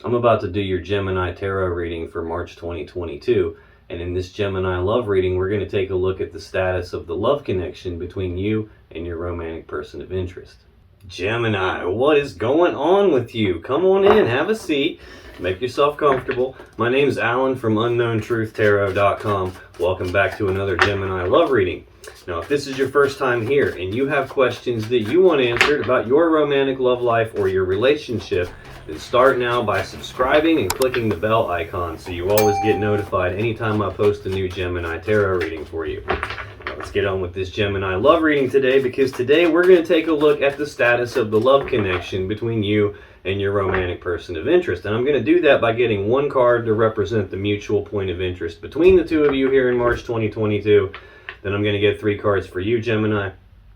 I'm about to do your Gemini tarot reading for March 2022. And in this Gemini love reading, we're going to take a look at the status of the love connection between you and your romantic person of interest. Gemini, what is going on with you? Come on in, have a seat, make yourself comfortable. My name is Alan from UnknownTruthTarot.com. Welcome back to another Gemini love reading. Now, if this is your first time here and you have questions that you want answered about your romantic love life or your relationship, then start now by subscribing and clicking the bell icon so you always get notified anytime I post a new Gemini tarot reading for you. Now, let's get on with this Gemini love reading today, because today we're going to take a look at the status of the love connection between you and your romantic person of interest. And I'm going to do that by getting one card to represent the mutual point of interest between the two of you here in March 2022. Then I'm going to get 3 cards for you, Gemini,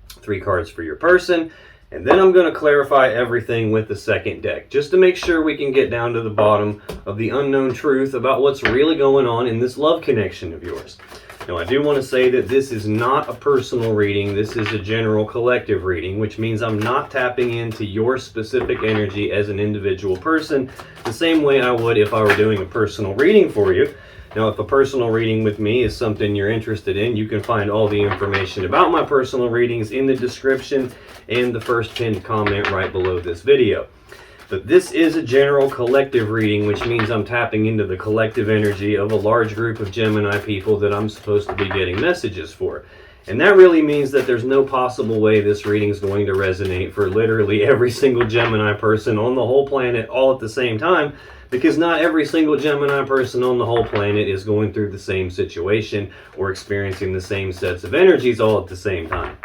3 cards for your person, and then I'm going to clarify everything with the second deck, just to make sure we can get down to the bottom of the unknown truth about what's really going on in this love connection of yours. Now, I do want to say that this is not a personal reading. This is a general collective reading, which means I'm not tapping into your specific energy as an individual person the same way I would if I were doing a personal reading for you. Now, if a personal reading with me is something you're interested in, you can find all the information about my personal readings in the description and the first pinned comment right below this video. But this is a general collective reading, which means I'm tapping into the collective energy of a large group of Gemini people that I'm supposed to be getting messages for. And that really means that there's no possible way this reading is going to resonate for literally every single Gemini person on the whole planet all at the same time, because not every single Gemini person on the whole planet is going through the same situation or experiencing the same sets of energies all at the same time.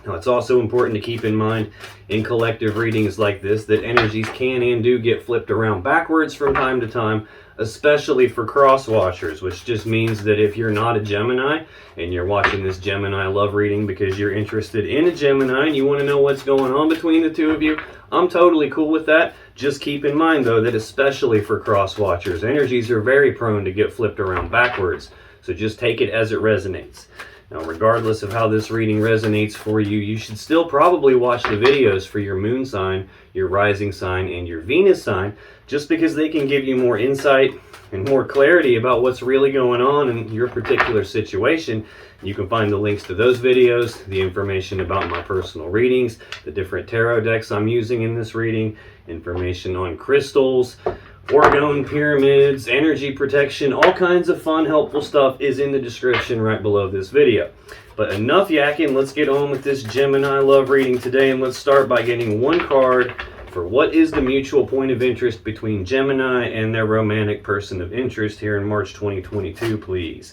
Now, it's also important to keep in mind in collective readings like this that energies can and do get flipped around backwards from time to time, especially for cross watchers, which just means that if you're not a Gemini and you're watching this Gemini love reading because you're interested in a Gemini and you want to know what's going on between the two of you, I'm totally cool with that. Just keep in mind, though, that especially for cross watchers, energies are very prone to get flipped around backwards. So just take it as it resonates. Now, regardless of how this reading resonates for you, you should still probably watch the videos for your moon sign, your rising sign, and your Venus sign, just because they can give you more insight and more clarity about what's really going on in your particular situation. You can find the links to those videos, the information about my personal readings, the different tarot decks I'm using in this reading, information on crystals, orgone pyramids, energy protection, all kinds of fun, helpful stuff is in the description right below this video. But enough yakking, let's get on with this Gemini love reading today, and let's start by getting one card for what is the mutual point of interest between Gemini and their romantic person of interest here in March 2022, please.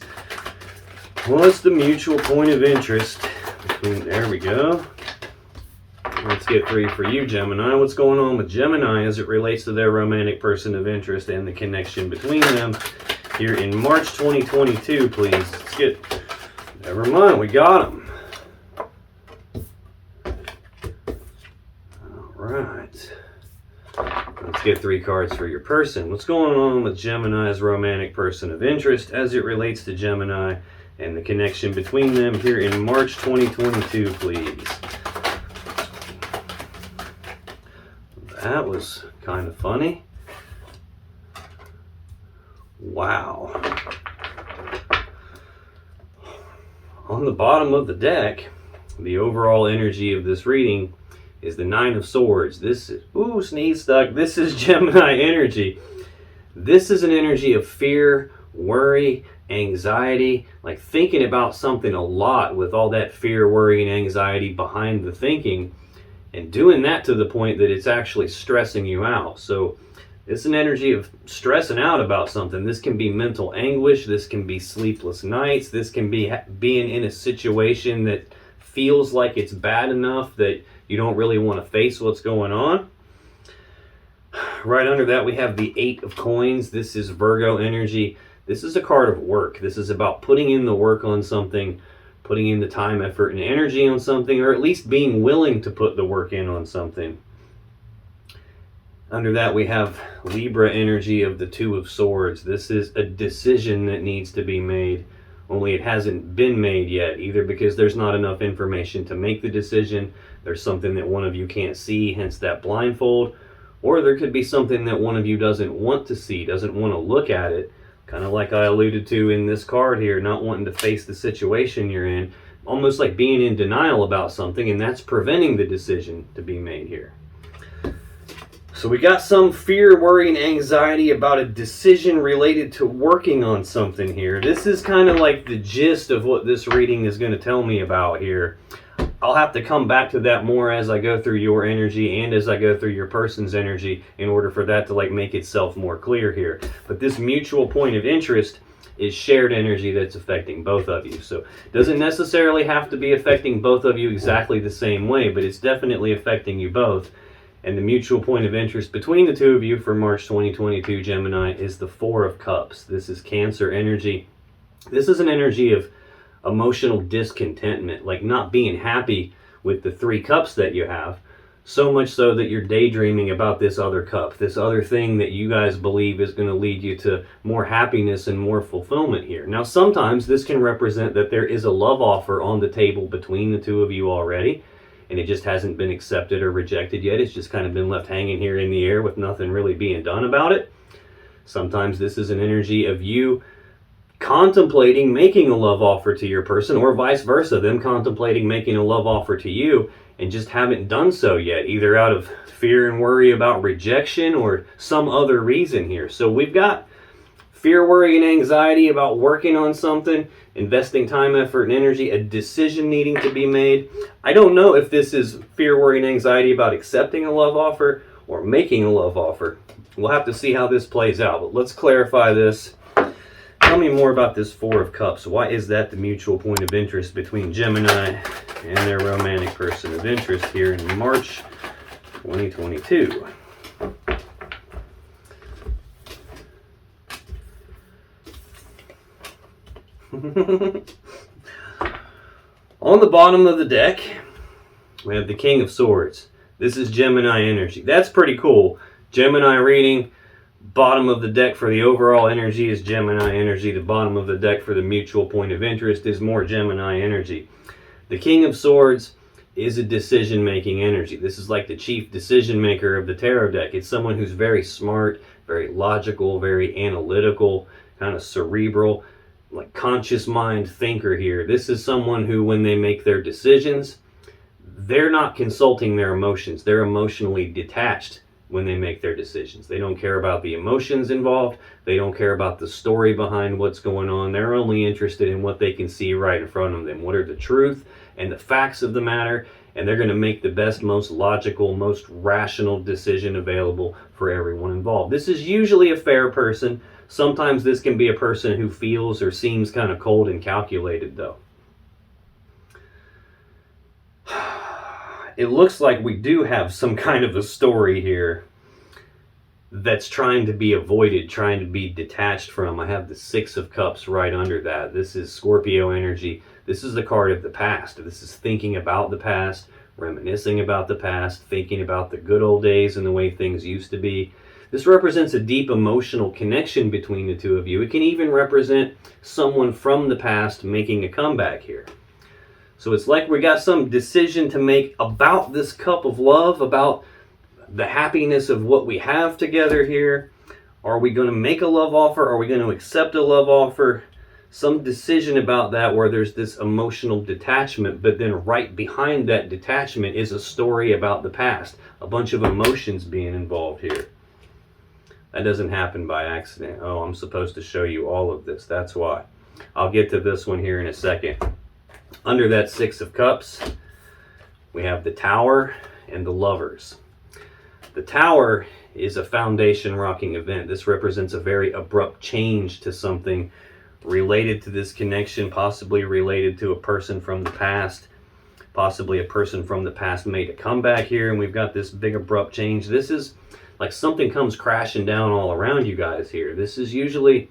What's the mutual point of interest between, there we go. Let's get 3 for you, Gemini. What's going on with Gemini as it relates to their romantic person of interest and the connection between them here in March 2022, please? Let's get, never mind, we got them. All right. Let's get 3 cards for your person. What's going on with Gemini's romantic person of interest as it relates to Gemini and the connection between them here in March 2022, please? That was kind of funny. Wow. On the bottom of the deck, the overall energy of this reading is the 9 of Swords. This is, ooh, sneeze stuck. This is Gemini energy. This is an energy of fear, worry, anxiety, like thinking about something a lot with all that fear, worry, and anxiety behind the thinking, and doing that to the point that it's actually stressing you out. So it's an energy of stressing out about something. This can be mental anguish. This can be sleepless nights. This can be being in a situation that feels like it's bad enough that you don't really want to face what's going on. Right under that, we have the 8 of Coins. This is Virgo energy. This is a card of work. This is about putting in the work on something, putting in the time, effort, and energy on something, or at least being willing to put the work in on something. Under that, we have Libra energy of the 2 of Swords. This is a decision that needs to be made, only it hasn't been made yet, either because there's not enough information to make the decision, there's something that one of you can't see, hence that blindfold, Or there could be something that one of you doesn't want to see, doesn't want to look at it. Kind of like I alluded to in this card here, not wanting to face the situation you're in. Almost like being in denial about something, and that's preventing the decision to be made here. So we got some fear, worry, and anxiety about a decision related to working on something here. This is kind of like the gist of what this reading is going to tell me about here. I'll have to come back to that more as I go through your energy and as I go through your person's energy in order for that to like make itself more clear here. But this mutual point of interest is shared energy that's affecting both of you. So it doesn't necessarily have to be affecting both of you exactly the same way, but it's definitely affecting you both. And the mutual point of interest between the two of you for March 2022, Gemini, is the Four of Cups. This is Cancer energy. This is an energy of emotional discontentment, like not being happy with the 3 cups that you have, so much so that you're daydreaming about this other cup, this other thing that you guys believe is going to lead you to more happiness and more fulfillment here. Now, sometimes this can represent that there is a love offer on the table between the two of you already, and it just hasn't been accepted or rejected yet. It's just kind of been left hanging here in the air with nothing really being done about it. Sometimes this is an energy of you contemplating making a love offer to your person, or vice versa, them contemplating making a love offer to you and just haven't done so yet, either out of fear and worry about rejection or some other reason here. So we've got fear, worry, and anxiety about working on something, investing time, effort, and energy, a decision needing to be made. I don't know if this is fear, worry, and anxiety about accepting a love offer or making a love offer. We'll have to see how this plays out, but let's clarify this. Tell me more about this Four of Cups. Why is that the mutual point of interest between Gemini and their romantic person of interest here in March 2022? On the bottom of the deck, we have the King of Swords. This is Gemini energy. That's pretty cool. Gemini reading. Bottom of the deck for the overall energy is Gemini energy. The bottom of the deck for the mutual point of interest is more Gemini energy. The King of Swords is a decision-making energy. This is like the chief decision maker of the tarot deck. It's someone who's very smart, very logical, very analytical, kind of cerebral, like conscious mind thinker here. This is someone who, when they make their decisions, they're not consulting their emotions. They're emotionally detached when they make their decisions. They don't care about the emotions involved. They don't care about the story behind what's going on. They're only interested in what they can see right in front of them. What are the truth and the facts of the matter? And they're going to make the best, most logical, most rational decision available for everyone involved. This is usually a fair person. Sometimes this can be a person who feels or seems kind of cold and calculated, though. It looks like we do have some kind of a story here that's trying to be avoided, trying to be detached from. I have the Six of Cups right under that. This is Scorpio energy. This is the card of the past. This is thinking about the past, reminiscing about the past, thinking about the good old days and the way things used to be. This represents a deep emotional connection between the two of you. It can even represent someone from the past making a comeback here. So it's like we got some decision to make about this cup of love, about the happiness of what we have together here. Are we going to make a love offer? Are we going to accept a love offer? Some decision about that where there's this emotional detachment, but then right behind that detachment is a story about the past. A bunch of emotions being involved here. That doesn't happen by accident. Oh, I'm supposed to show you all of this. That's why. I'll get to this one here in a second. Under that Six of Cups, we have the Tower and the Lovers. The Tower is a foundation rocking event. This represents a very abrupt change to something related to this connection, possibly related to a person from the past. Possibly a person from the past made a comeback here, and we've got this big abrupt change. This is like something comes crashing down all around you guys here. This is usually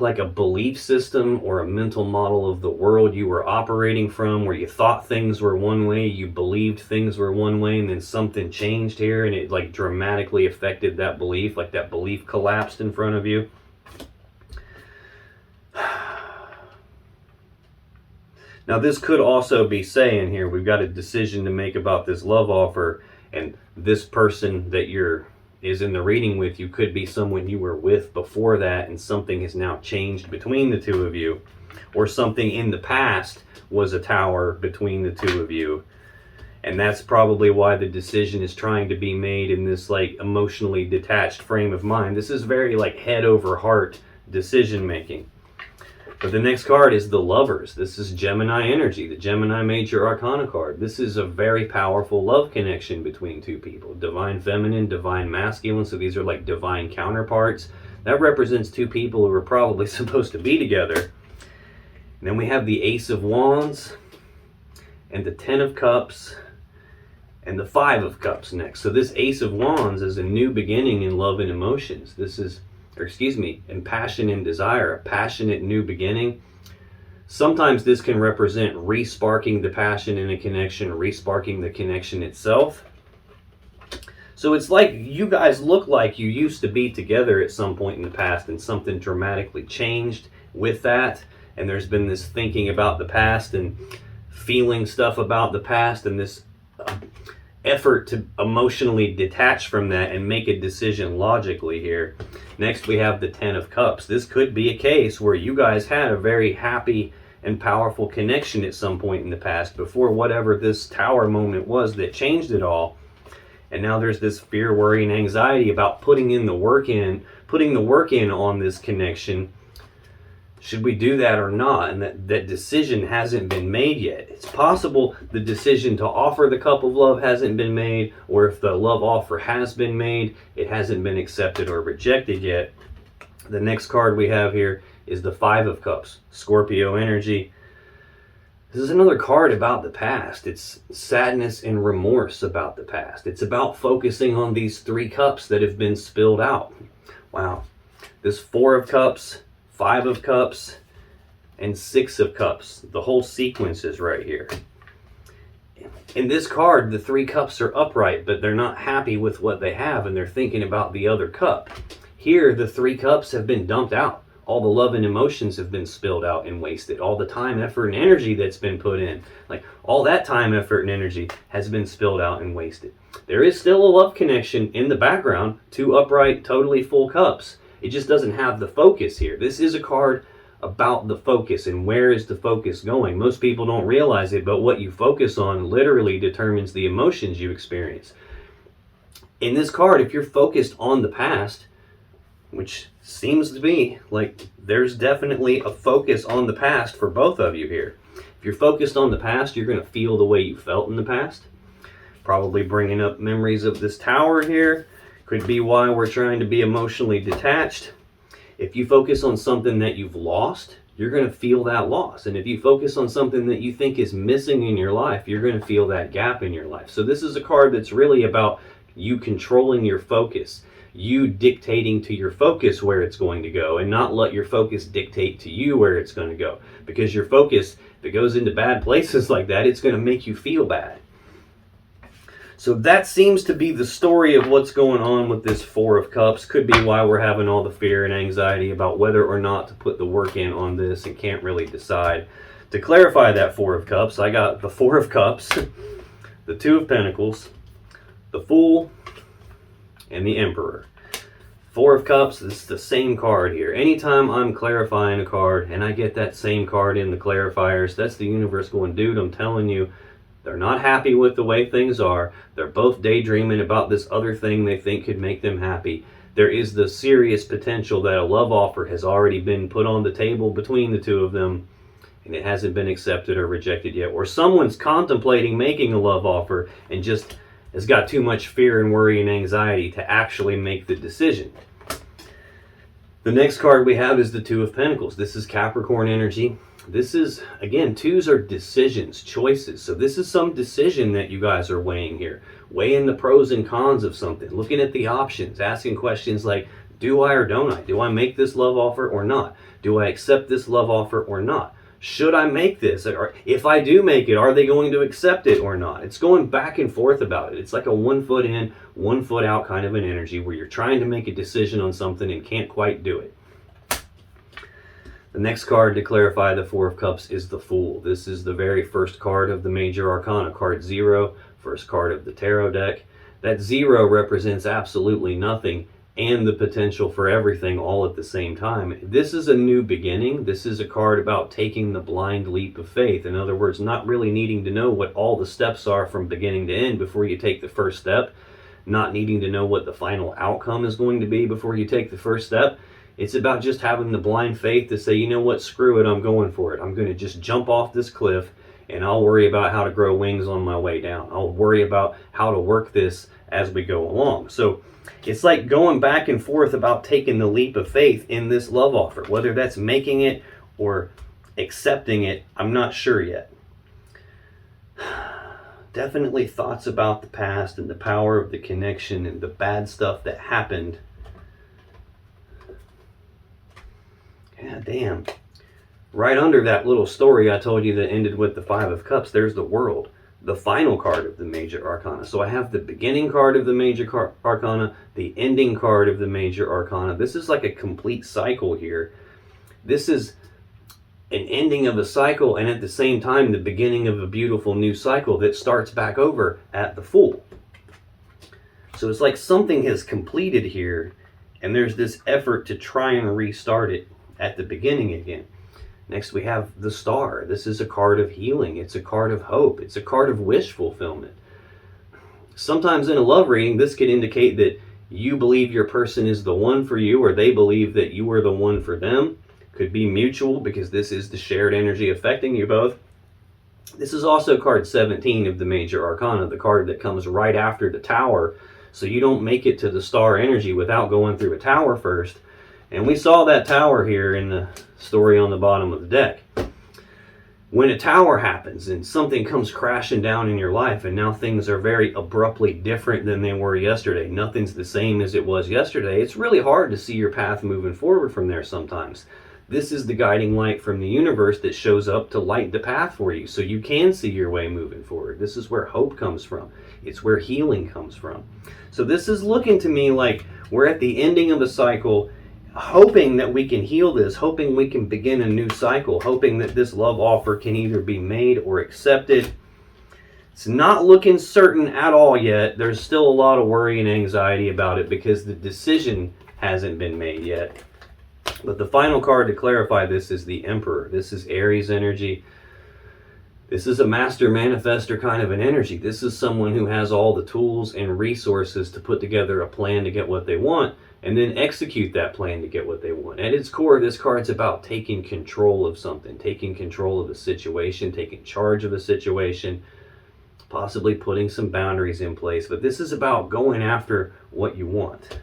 like a belief system or a mental model of the world you were operating from, where you thought things were one way, you believed things were one way, and then something changed here and it like dramatically affected that belief, like that belief collapsed in front of you. Now this could also be saying here, we've got a decision to make about this love offer, And this person that is in the reading with you could be someone you were with before that, and something has now changed between the two of you, or something in the past was a tower between the two of you. And that's probably why the decision is trying to be made in this like emotionally detached frame of mind. This is very like head over heart decision making. But the next card is the Lovers. This is Gemini energy, the Gemini Major Arcana card. This is a very powerful love connection between two people. Divine Feminine, Divine Masculine. So these are like divine counterparts. That represents two people who are probably supposed to be together. And then we have the Ace of Wands and the Ten of Cups and the Five of Cups next. So this Ace of Wands is a new beginning in love and emotions. This is, in passion and desire, a passionate new beginning. Sometimes this can represent re-sparking the passion in a connection, re-sparking the connection itself. So it's like you guys look like you used to be together at some point in the past, and something dramatically changed with that. And there's been this thinking about the past and feeling stuff about the past, and this effort to emotionally detach from that and make a decision logically here. Next, we have the Ten of Cups. This could be a case where you guys had a very happy and powerful connection at some point in the past before whatever this tower moment was that changed it all. And now there's this fear, worry, and anxiety about putting the work in on this connection. Should we do that or not? And that decision hasn't been made yet. It's possible the decision to offer the cup of love hasn't been made, or if the love offer has been made, it hasn't been accepted or rejected yet. The next card we have here is the Five of Cups, Scorpio energy. This is another card about the past. It's sadness and remorse about the past. It's about focusing on these three cups that have been spilled out. Wow. This Four of Cups, Five of Cups, and Six of Cups. The whole sequence is right here. In this card, the three cups are upright, but they're not happy with what they have, and they're thinking about the other cup. Here, the three cups have been dumped out. All the love and emotions have been spilled out and wasted. All the time, effort, and energy that's been put in. Like, all that time, effort, and energy has been spilled out and wasted. There is still a love connection in the background, two upright, totally full cups. It just doesn't have the focus here. This is a card about the focus and where is the focus going. Most people don't realize it, but what you focus on literally determines the emotions you experience. In this card, if you're focused on the past, which seems to be like there's definitely a focus on the past for both of you here. If you're focused on the past, you're going to feel the way you felt in the past. Probably bringing up memories of this tower here. Could be why we're trying to be emotionally detached. If you focus on something that you've lost, you're going to feel that loss. And if you focus on something that you think is missing in your life, you're going to feel that gap in your life. So this is a card that's really about you controlling your focus, you dictating to your focus where it's going to go, and not let your focus dictate to you where it's going to go. Because your focus, if it goes into bad places like that, it's going to make you feel bad. So that seems to be the story of what's going on with this Four of Cups. Could be why we're having all the fear and anxiety about whether or not to put the work in on this and can't really decide. To clarify that Four of Cups, I got the Four of Cups, the Two of Pentacles, the Fool, and the Emperor. Four of Cups is the same card here. Anytime I'm clarifying a card and I get that same card in the clarifiers, that's the universe going, dude, I'm telling you, they're not happy with the way things are. They're both daydreaming about this other thing they think could make them happy. There is the serious potential that a love offer has already been put on the table between the two of them, and it hasn't been accepted or rejected yet. Or someone's contemplating making a love offer and just has got too much fear and worry and anxiety to actually make the decision. The next card we have is the Two of Pentacles. This is Capricorn energy. This is, again, twos are decisions, choices. So this is some decision that you guys are weighing here. Weighing the pros and cons of something. Looking at the options. Asking questions like, do I or don't I? Do I make this love offer or not? Do I accept this love offer or not? Should I make this? Or if I do make it, are they going to accept it or not? It's going back and forth about it. It's like a 1 foot in, 1 foot out kind of an energy where you're trying to make a decision on something and can't quite do it. The next card to clarify the Four of Cups is the Fool. This is the very first card of the Major Arcana, card 0, first card of the tarot deck. That 0 represents absolutely nothing and the potential for everything all at the same time. This is a new beginning. This is a card about taking the blind leap of faith. In other words, not really needing to know what all the steps are from beginning to end before you take the first step, not needing to know what the final outcome is going to be before you take the first step. It's about just having the blind faith to say, you know what, screw it, I'm going for it. I'm going to just jump off this cliff, and I'll worry about how to grow wings on my way down. I'll worry about how to work this as we go along. So it's like going back and forth about taking the leap of faith in this love offer. Whether that's making it or accepting it, I'm not sure yet. Definitely thoughts about the past and the power of the connection and the bad stuff that happened. Yeah, damn. Right under that little story I told you that ended with the 5 of Cups, there's the World, the final card of the Major Arcana. So I have the beginning card of the Major Arcana, the ending card of the Major Arcana. This is like a complete cycle here. This is an ending of a cycle, and at the same time the beginning of a beautiful new cycle that starts back over at the Fool. So it's like something has completed here, and there's this effort to try and restart it at the beginning again. Next we have the Star. This is a card of healing. It's a card of hope. It's a card of wish fulfillment. Sometimes in a love reading, this could indicate that you believe your person is the one for you, or they believe that you are the one for them. Could be mutual, because this is the shared energy affecting you both. This is also card 17 of the Major Arcana, the card that comes right after the Tower. So you don't make it to the Star energy without going through a Tower first. And we saw that Tower here in the story on the bottom of the deck. When a Tower happens and something comes crashing down in your life, and now things are very abruptly different than they were yesterday, nothing's the same as it was yesterday, it's really hard to see your path moving forward from there sometimes. This is the guiding light from the universe that shows up to light the path for you so you can see your way moving forward. This is where hope comes from. It's where healing comes from. So this is looking to me like we're at the ending of a cycle, hoping that we can heal this, hoping we can begin a new cycle, hoping that this love offer can either be made or accepted. It's not looking certain at all yet. There's still a lot of worry and anxiety about it because the decision hasn't been made yet. But the final card to clarify this is the Emperor. This is Aries energy. This is a master manifester kind of an energy. This is someone who has all the tools and resources to put together a plan to get what they want and then execute that plan to get what they want. At its core, this card's about taking control of something, taking control of a situation, taking charge of a situation, possibly putting some boundaries in place. But this is about going after what you want.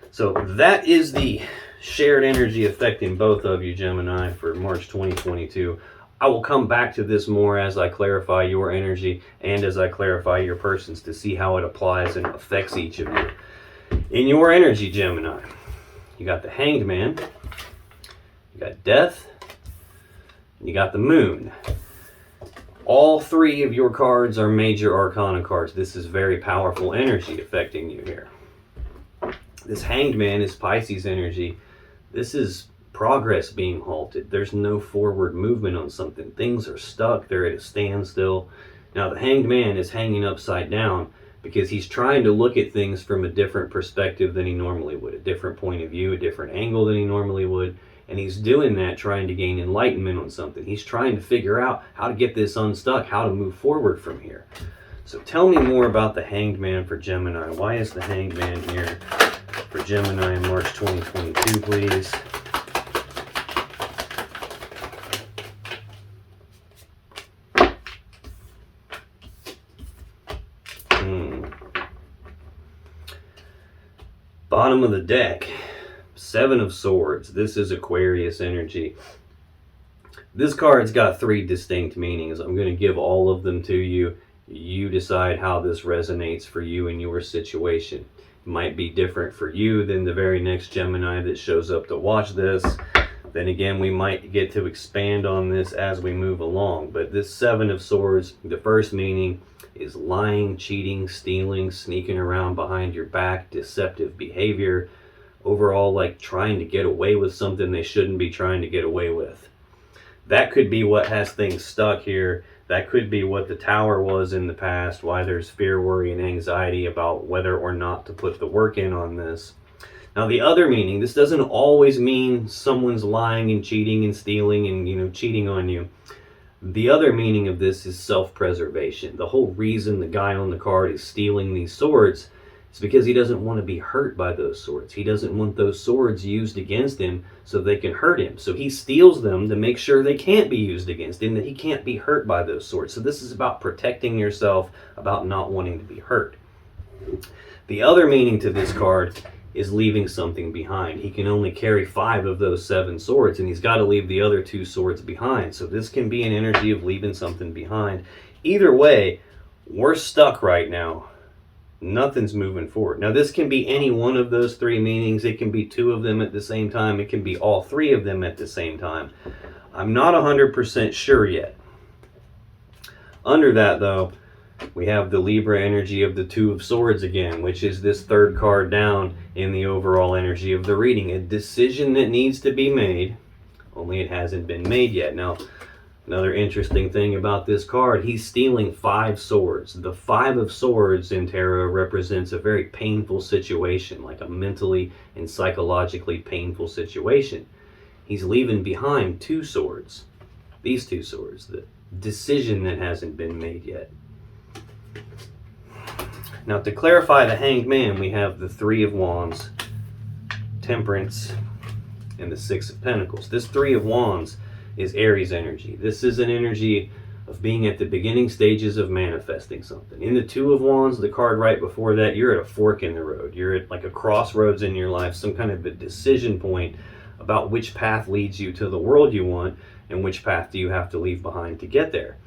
So that is the shared energy affecting both of you, Gemini, for March 2022. I will come back to this more as I clarify your energy and as I clarify your person's to see how it applies and affects each of you. In your energy, Gemini, you got the Hanged Man, you got Death, and you got the Moon. All three of your cards are Major Arcana cards. This is very powerful energy affecting you here. This Hanged Man is Pisces energy. This is progress being halted. There's no forward movement on something. Things are stuck. They're at a standstill. Now the Hanged Man is hanging upside down because he's trying to look at things from a different perspective than he normally would, a different point of view, a different angle than he normally would. And he's doing that trying to gain enlightenment on something. He's trying to figure out how to get this unstuck, how to move forward from here. So tell me more about the Hanged Man for Gemini. Why is the Hanged Man here for Gemini in March 2022, please? Bottom of the deck, Seven of Swords. This is Aquarius energy. This card's got three distinct meanings. I'm going to give all of them to you. You decide how this resonates for you in your situation. It might be different for you than the very next Gemini that shows up to watch this. Then again, we might get to expand on this as we move along. But this Seven of Swords, the first meaning is lying, cheating, stealing, sneaking around behind your back, deceptive behavior, overall like trying to get away with something they shouldn't be trying to get away with. That could be what has things stuck here. That could be what the Tower was in the past, why there's fear, worry, and anxiety about whether or not to put the work in on this. Now the other meaning, this doesn't always mean someone's lying and cheating and stealing and cheating on you. The other meaning of this is self-preservation. The whole reason the guy on the card is stealing these swords is because he doesn't want to be hurt by those swords. He doesn't want those swords used against him so they can hurt him. So he steals them to make sure they can't be used against him, that he can't be hurt by those swords. So this is about protecting yourself, about not wanting to be hurt. The other meaning to this card is leaving something behind. He can only carry 5 of those 7 swords, and he's got to leave the other 2 swords behind. So this can be an energy of leaving something behind. Either way, we're stuck right now. Nothing's moving forward. Now this can be any one of those 3 meanings. It can be 2 of them at the same time. It can be all 3 of them at the same time. I'm not 100% sure yet. Under that though, we have the Libra energy of the 2 of Swords again, which is this 3rd card down in the overall energy of the reading. A decision that needs to be made, only it hasn't been made yet. Now, another interesting thing about this card, he's stealing 5 swords. The 5 of Swords in tarot represents a very painful situation, like a mentally and psychologically painful situation. He's leaving behind 2 swords. These 2 swords, the decision that hasn't been made yet. Now to clarify the Hanged Man, we have the 3 of Wands, Temperance, and the 6 of Pentacles. This 3 of Wands is Aries energy. This is an energy of being at the beginning stages of manifesting something. In the 2 of Wands, the card right before that, you're at a fork in the road. You're at like a crossroads in your life, some kind of a decision point about which path leads you to the world you want and which path do you have to leave behind to get there.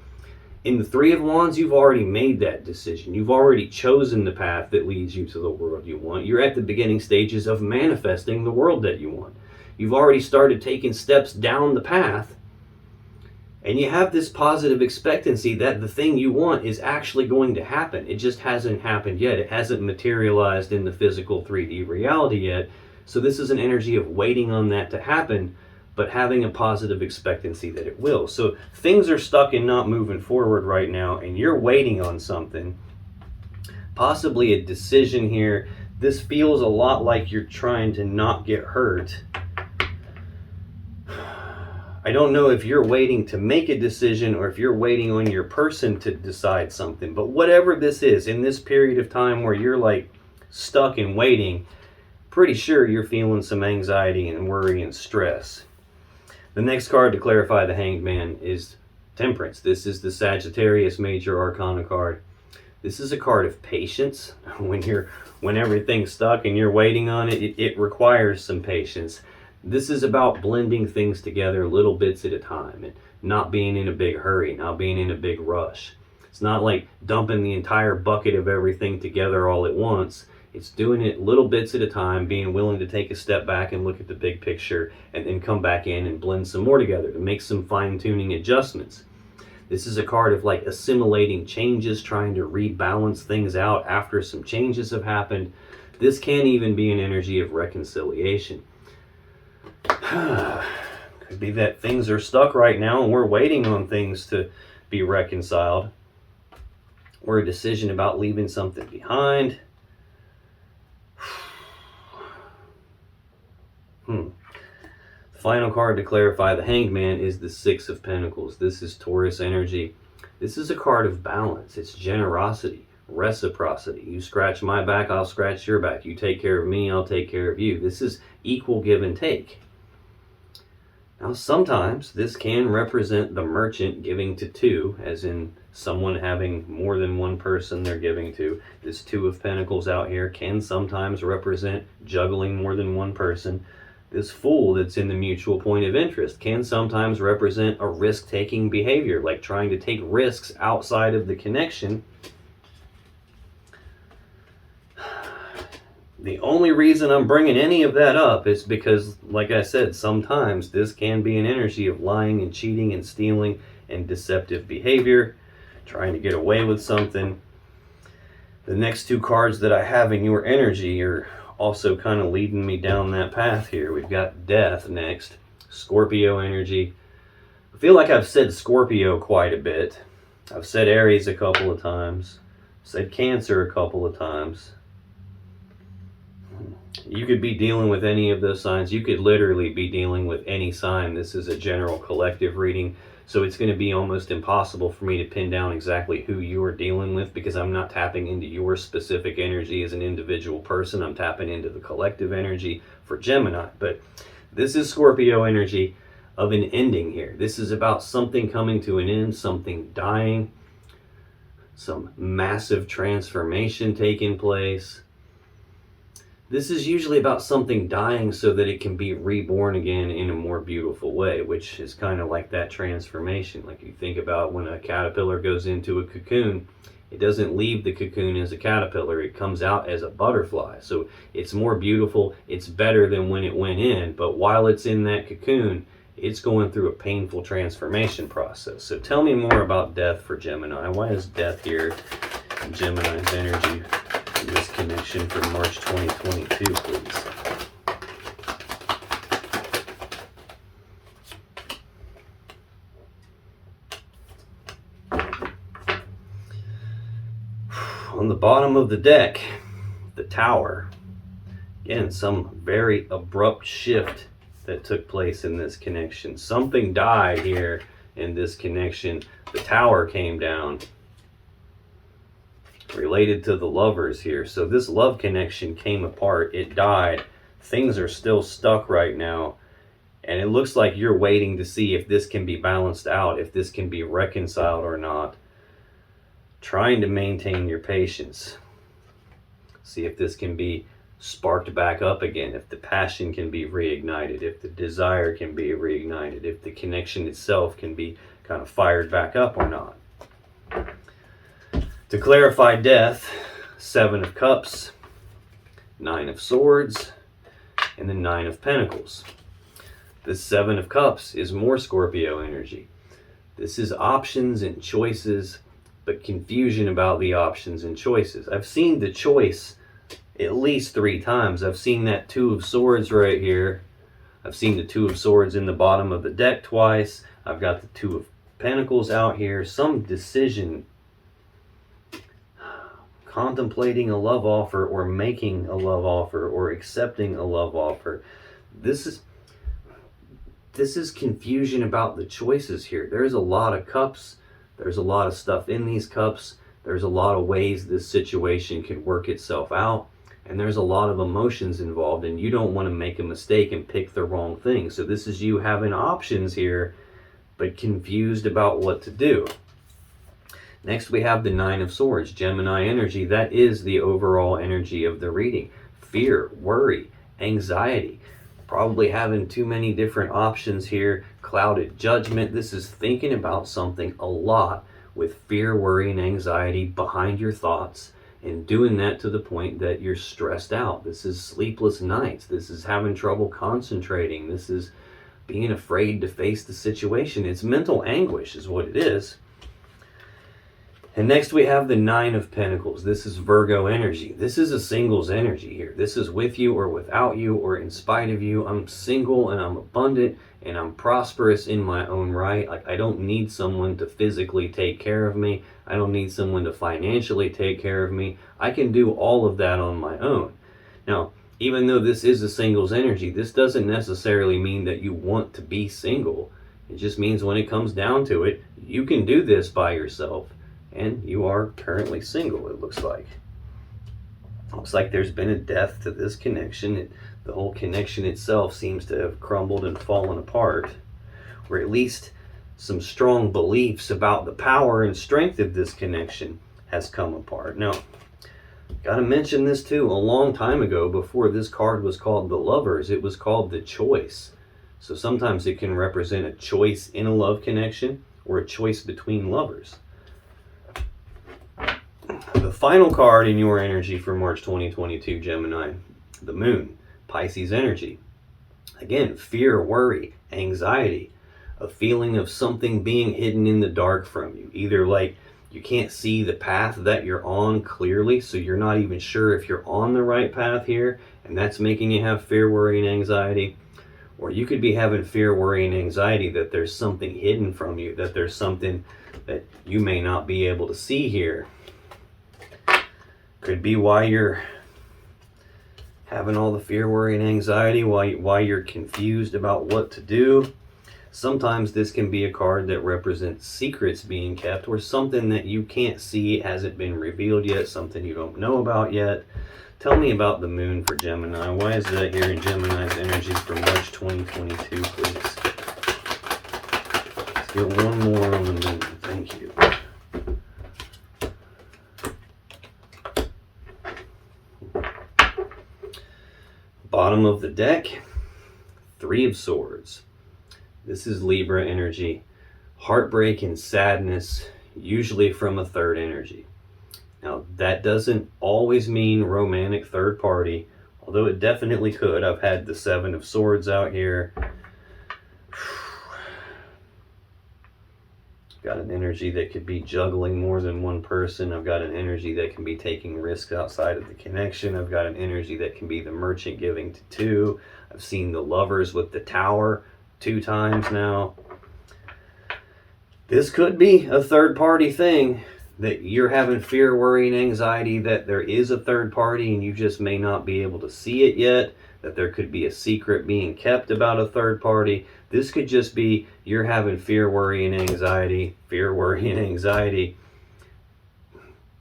In the 3 of Wands, you've already made that decision. You've already chosen the path that leads you to the world you want. You're at the beginning stages of manifesting the world that you want. You've already started taking steps down the path, and you have this positive expectancy that the thing you want is actually going to happen. It just hasn't happened yet. It hasn't materialized in the physical 3D reality yet. So this is an energy of waiting on that to happen, but having a positive expectancy that it will. So things are stuck and not moving forward right now, and you're waiting on something, possibly a decision here. This feels a lot like you're trying to not get hurt. I don't know if you're waiting to make a decision or if you're waiting on your person to decide something, but whatever this is, in this period of time where you're like stuck and waiting, pretty sure you're feeling some anxiety and worry and stress. The next card to clarify the Hanged Man is Temperance. This is the Sagittarius Major Arcana card. This is a card of patience. When everything's stuck and you're waiting on it, it requires some patience. This is about blending things together little bits at a time and not being in a big hurry, not being in a big rush. It's not like dumping the entire bucket of everything together all at once. It's doing it little bits at a time, being willing to take a step back and look at the big picture and then come back in and blend some more together to make some fine-tuning adjustments. This is a card of like assimilating changes, trying to rebalance things out after some changes have happened. This can even be an energy of reconciliation. Could be that things are stuck right now and we're waiting on things to be reconciled. Or a decision about leaving something behind. The final card to clarify the Hanged Man is the 6 of Pentacles. This is Taurus energy. This is a card of balance. It's generosity, reciprocity. You scratch my back, I'll scratch your back. You take care of me, I'll take care of you. This is equal give and take. Now sometimes this can represent the merchant giving to 2, as in someone having more than one person they're giving to. This 2 of Pentacles out here can sometimes represent juggling more than one person. This Fool that's in the mutual point of interest can sometimes represent a risk-taking behavior, like trying to take risks outside of the connection. The only reason I'm bringing any of that up is because, like I said, sometimes this can be an energy of lying and cheating and stealing and deceptive behavior, trying to get away with something. The next 2 cards that I have in your energy are also kind of leading me down that path here. We've got Death next, Scorpio energy. I feel like I've said Scorpio quite a bit. I've said Aries a couple of times, said Cancer a couple of times. You could be dealing with any of those signs. You could literally be dealing with any sign. This is a general collective reading, so it's going to be almost impossible for me to pin down exactly who you are dealing with, because I'm not tapping into your specific energy as an individual person. I'm tapping into the collective energy for Gemini. But this is Scorpio energy of an ending here. This is about something coming to an end, something dying, some massive transformation taking place. This is usually about something dying so that it can be reborn again in a more beautiful way, which is kind of like that transformation. Like you think about when a caterpillar goes into a cocoon, it doesn't leave the cocoon as a caterpillar, it comes out as a butterfly. So it's more beautiful, it's better than when it went in, but while it's in that cocoon, it's going through a painful transformation process. So tell me more about death for Gemini. Why is death here in Gemini's energy? This connection for March 2022, please. On the bottom of the deck, the Tower. Again, some very abrupt shift that took place in this connection. Something died here in this connection. The Tower came down, related to the lovers here. So this love connection came apart, it died, things are still stuck right now, and it looks like you're waiting to see if this can be balanced out, if this can be reconciled or not, trying to maintain your patience, see if this can be sparked back up again, if the passion can be reignited, if the desire can be reignited, if the connection itself can be kind of fired back up or not. To clarify death, 7 of Cups, 9 of Swords, and the 9 of Pentacles. This 7 of Cups is more Scorpio energy. This is options and choices, but confusion about the options and choices. I've seen the choice at least 3 times. I've seen that 2 of Swords right here. I've seen the 2 of Swords in the bottom of the deck twice. I've got the 2 of Pentacles out here. Some decision, contemplating a love offer, or making a love offer, or accepting a love offer. This is confusion about the choices here. There's a lot of cups. There's a lot of stuff in these cups. There's a lot of ways this situation could work itself out. And there's a lot of emotions involved, and you don't want to make a mistake and pick the wrong thing. So this is you having options here, but confused about what to do. Next, we have the 9 of Swords, Gemini energy. That is the overall energy of the reading. Fear, worry, anxiety, probably having too many different options here, clouded judgment. This is thinking about something a lot with fear, worry, and anxiety behind your thoughts, and doing that to the point that you're stressed out. This is sleepless nights. This is having trouble concentrating. This is being afraid to face the situation. It's mental anguish is what it is. And next we have the 9 of Pentacles. This is Virgo energy. This is a singles energy here. This is with you or without you or in spite of you. I'm single and I'm abundant and I'm prosperous in my own right. Like, I don't need someone to physically take care of me. I don't need someone to financially take care of me. I can do all of that on my own. Now, even though this is a singles energy, this doesn't necessarily mean that you want to be single. It just means when it comes down to it, you can do this by yourself. And you are currently single, it looks like. Looks like there's been a death to this connection. The whole connection itself seems to have crumbled and fallen apart. Or at least some strong beliefs about the power and strength of this connection has come apart. Now, gotta mention this too. A long time ago, before this card was called the Lovers, it was called the Choice. So sometimes it can represent a choice in a love connection or a choice between lovers. The final card in your energy for March 2022, Gemini, the Moon, Pisces energy. Again, fear, worry, anxiety, a feeling of something being hidden in the dark from you. Either like you can't see the path that you're on clearly, so you're not even sure if you're on the right path here, and that's making you have fear, worry, and anxiety. Or you could be having fear, worry, and anxiety that there's something hidden from you, that there's something that you may not be able to see here. Could be why you're having all the fear, worry, and anxiety, why you're confused about what to do. Sometimes this can be a card that represents secrets being kept, or something that you can't see, hasn't been revealed yet, something you don't know about yet. Tell me about the moon for Gemini. Why is that here in Gemini's energy for March 2022, please? Let's get one more on the moon. Thank you. Bottom of the deck, 3 of Swords. This is Libra energy. Heartbreak and sadness, usually from a third energy. Now, that doesn't always mean romantic third party, although it definitely could. I've had the 7 of Swords out here. Got an energy that could be juggling more than one person. I've got an energy that can be taking risks outside of the connection. I've got an energy that can be the merchant giving to 2. I've seen the Lovers with the Tower 2 times now. This could be a third party thing, that you're having fear, worry, and anxiety that there is a third party and you just may not be able to see it yet, that there could be a secret being kept about a third party. This could just be you're having fear, worry, and anxiety,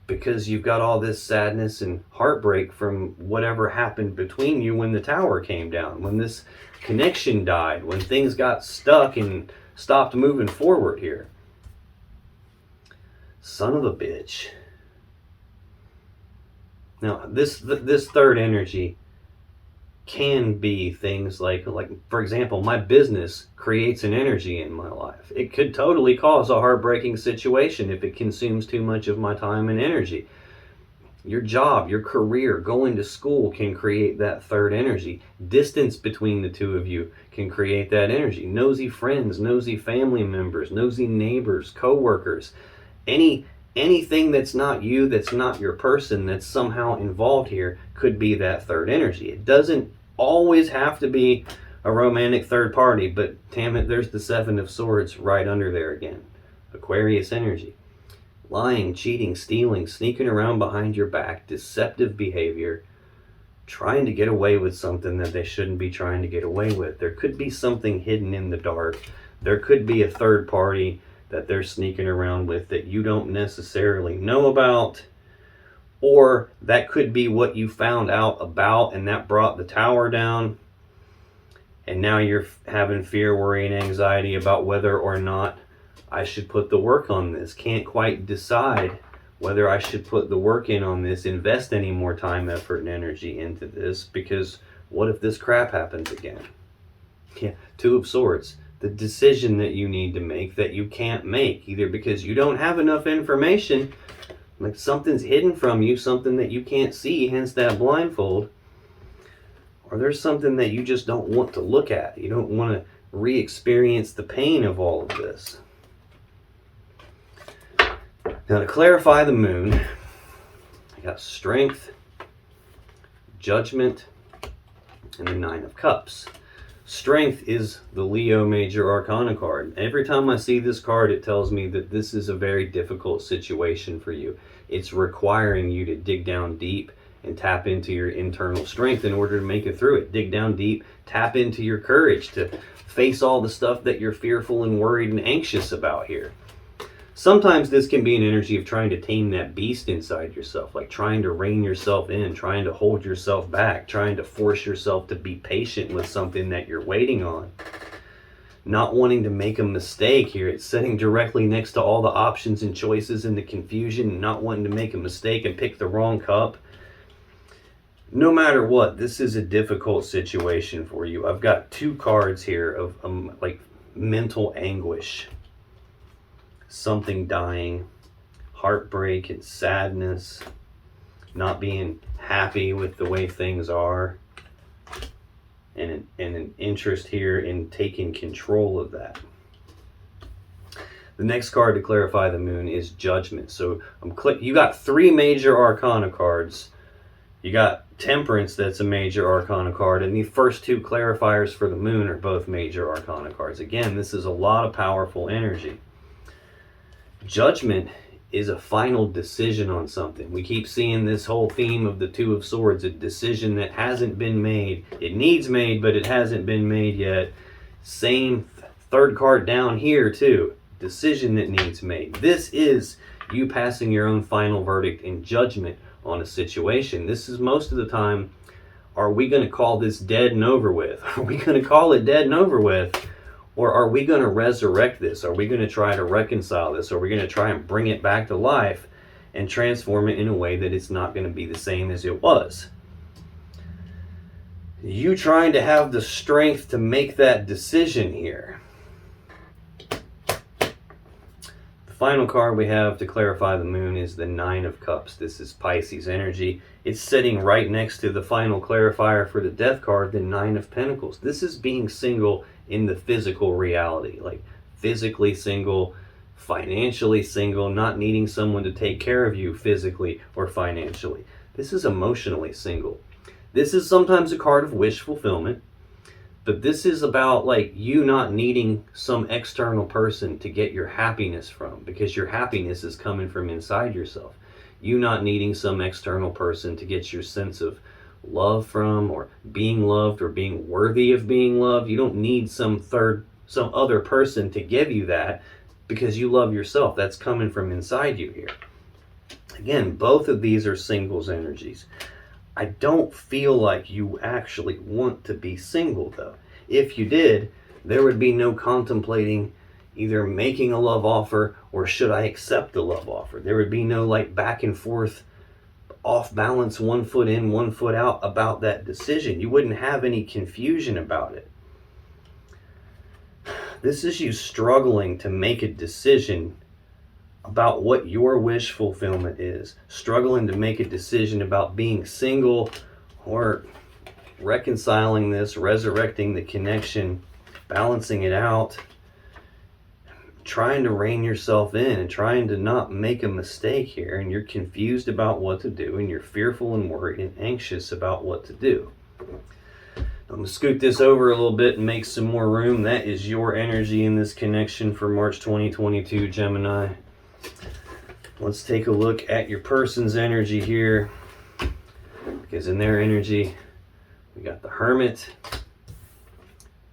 because you've got all this sadness and heartbreak from whatever happened between you when the tower came down, when this connection died, when things got stuck and stopped moving forward here. Son of a bitch. Now, this third energy can be things like, for example, my business creates an energy in my life. It could totally cause a heartbreaking situation if it consumes too much of my time and energy. Your job, your career, going to school can create that third energy. Distance between the two of you can create that energy. Nosy friends, nosy family members, nosy neighbors, co-workers. Anything that's not you, that's not your person, that's somehow involved here, could be that third energy. It doesn't always have to be a romantic third party, but damn it, there's the 7 of Swords right under there again. Aquarius energy. Lying, cheating, stealing, sneaking around behind your back, deceptive behavior, trying to get away with something that they shouldn't be trying to get away with. There could be something hidden in the dark. There could be a third party that they're sneaking around with that you don't necessarily know about, or that could be what you found out about and that brought the tower down, and now you're having fear, worry, and anxiety about whether or not I should put the work on this. Can't quite decide whether I should put the work in on this, invest any more time, effort, and energy into this, because what if this crap happens again? Yeah, 2 of Swords. The decision that you need to make that you can't make, either because you don't have enough information, like something's hidden from you, something that you can't see, hence that blindfold, or there's something that you just don't want to look at. You don't want to re-experience the pain of all of this. Now, to clarify the moon, I got Strength, Judgment, and the 9 of Cups. Strength is the Leo Major Arcana card. Every time I see this card, it tells me that this is a very difficult situation for you. It's requiring you to dig down deep and tap into your internal strength in order to make it through it. Dig down deep, tap into your courage to face all the stuff that you're fearful and worried and anxious about here. Sometimes this can be an energy of trying to tame that beast inside yourself, like trying to rein yourself in, trying to hold yourself back, trying to force yourself to be patient with something that you're waiting on. Not wanting to make a mistake here. It's sitting directly next to all the options and choices and the confusion, not wanting to make a mistake and pick the wrong cup. No matter what, this is a difficult situation for you. I've got 2 cards here of like mental anguish. Something dying, heartbreak and sadness, not being happy with the way things are, and an interest here in taking control of that. The next card to clarify the moon is Judgment. So you got 3 major arcana cards. You got Temperance, that's a major arcana card, and the first two clarifiers for the moon are both major arcana cards. Again, this is a lot of powerful energy. Judgment is a final decision on something. We keep seeing this whole theme of the Two of Swords, a decision that hasn't been made. It needs made, but it hasn't been made yet. Same third card down here too. Decision that needs made. This is you passing your own final verdict in judgment on a situation. This is most of the time, are we going to call this dead and over with? Are we going to call it dead and over with? Or are we going to resurrect this? Are we going to try to reconcile this? Are we going to try and bring it back to life and transform it in a way that it's not going to be the same as it was? You trying to have the strength to make that decision here. Final card we have to clarify the moon is the Nine of Cups. This is Pisces energy. It's sitting right next to the final clarifier for the Death card, the Nine of Pentacles. This is being single in the physical reality, like physically single, financially single, not needing someone to take care of you physically or financially. This is emotionally single. This is sometimes a card of wish fulfillment. But this is about like you not needing some external person to get your happiness from, because your happiness is coming from inside yourself. You not needing some external person to get your sense of love from, or being loved, or being worthy of being loved. You don't need some other person to give you that, because you love yourself. That's coming from inside you here. Again, both of these are singles energies. I don't feel like you actually want to be single, though. If you did, there would be no contemplating either making a love offer or should I accept the love offer. There would be no like back and forth, off balance, 1 foot in, 1 foot out about that decision. You wouldn't have any confusion about it. This is you struggling to make a decision about what your wish fulfillment is, struggling to make a decision about being single or reconciling this, resurrecting the connection, balancing it out, trying to rein yourself in and trying to not make a mistake here, and you're confused about what to do, and you're fearful and worried and anxious about what to do. I'm going to scoot this over a little bit and make some more room. That is your energy in this connection for March 2022, Gemini. Let's take a look at your person's energy here, because in their energy we got the Hermit,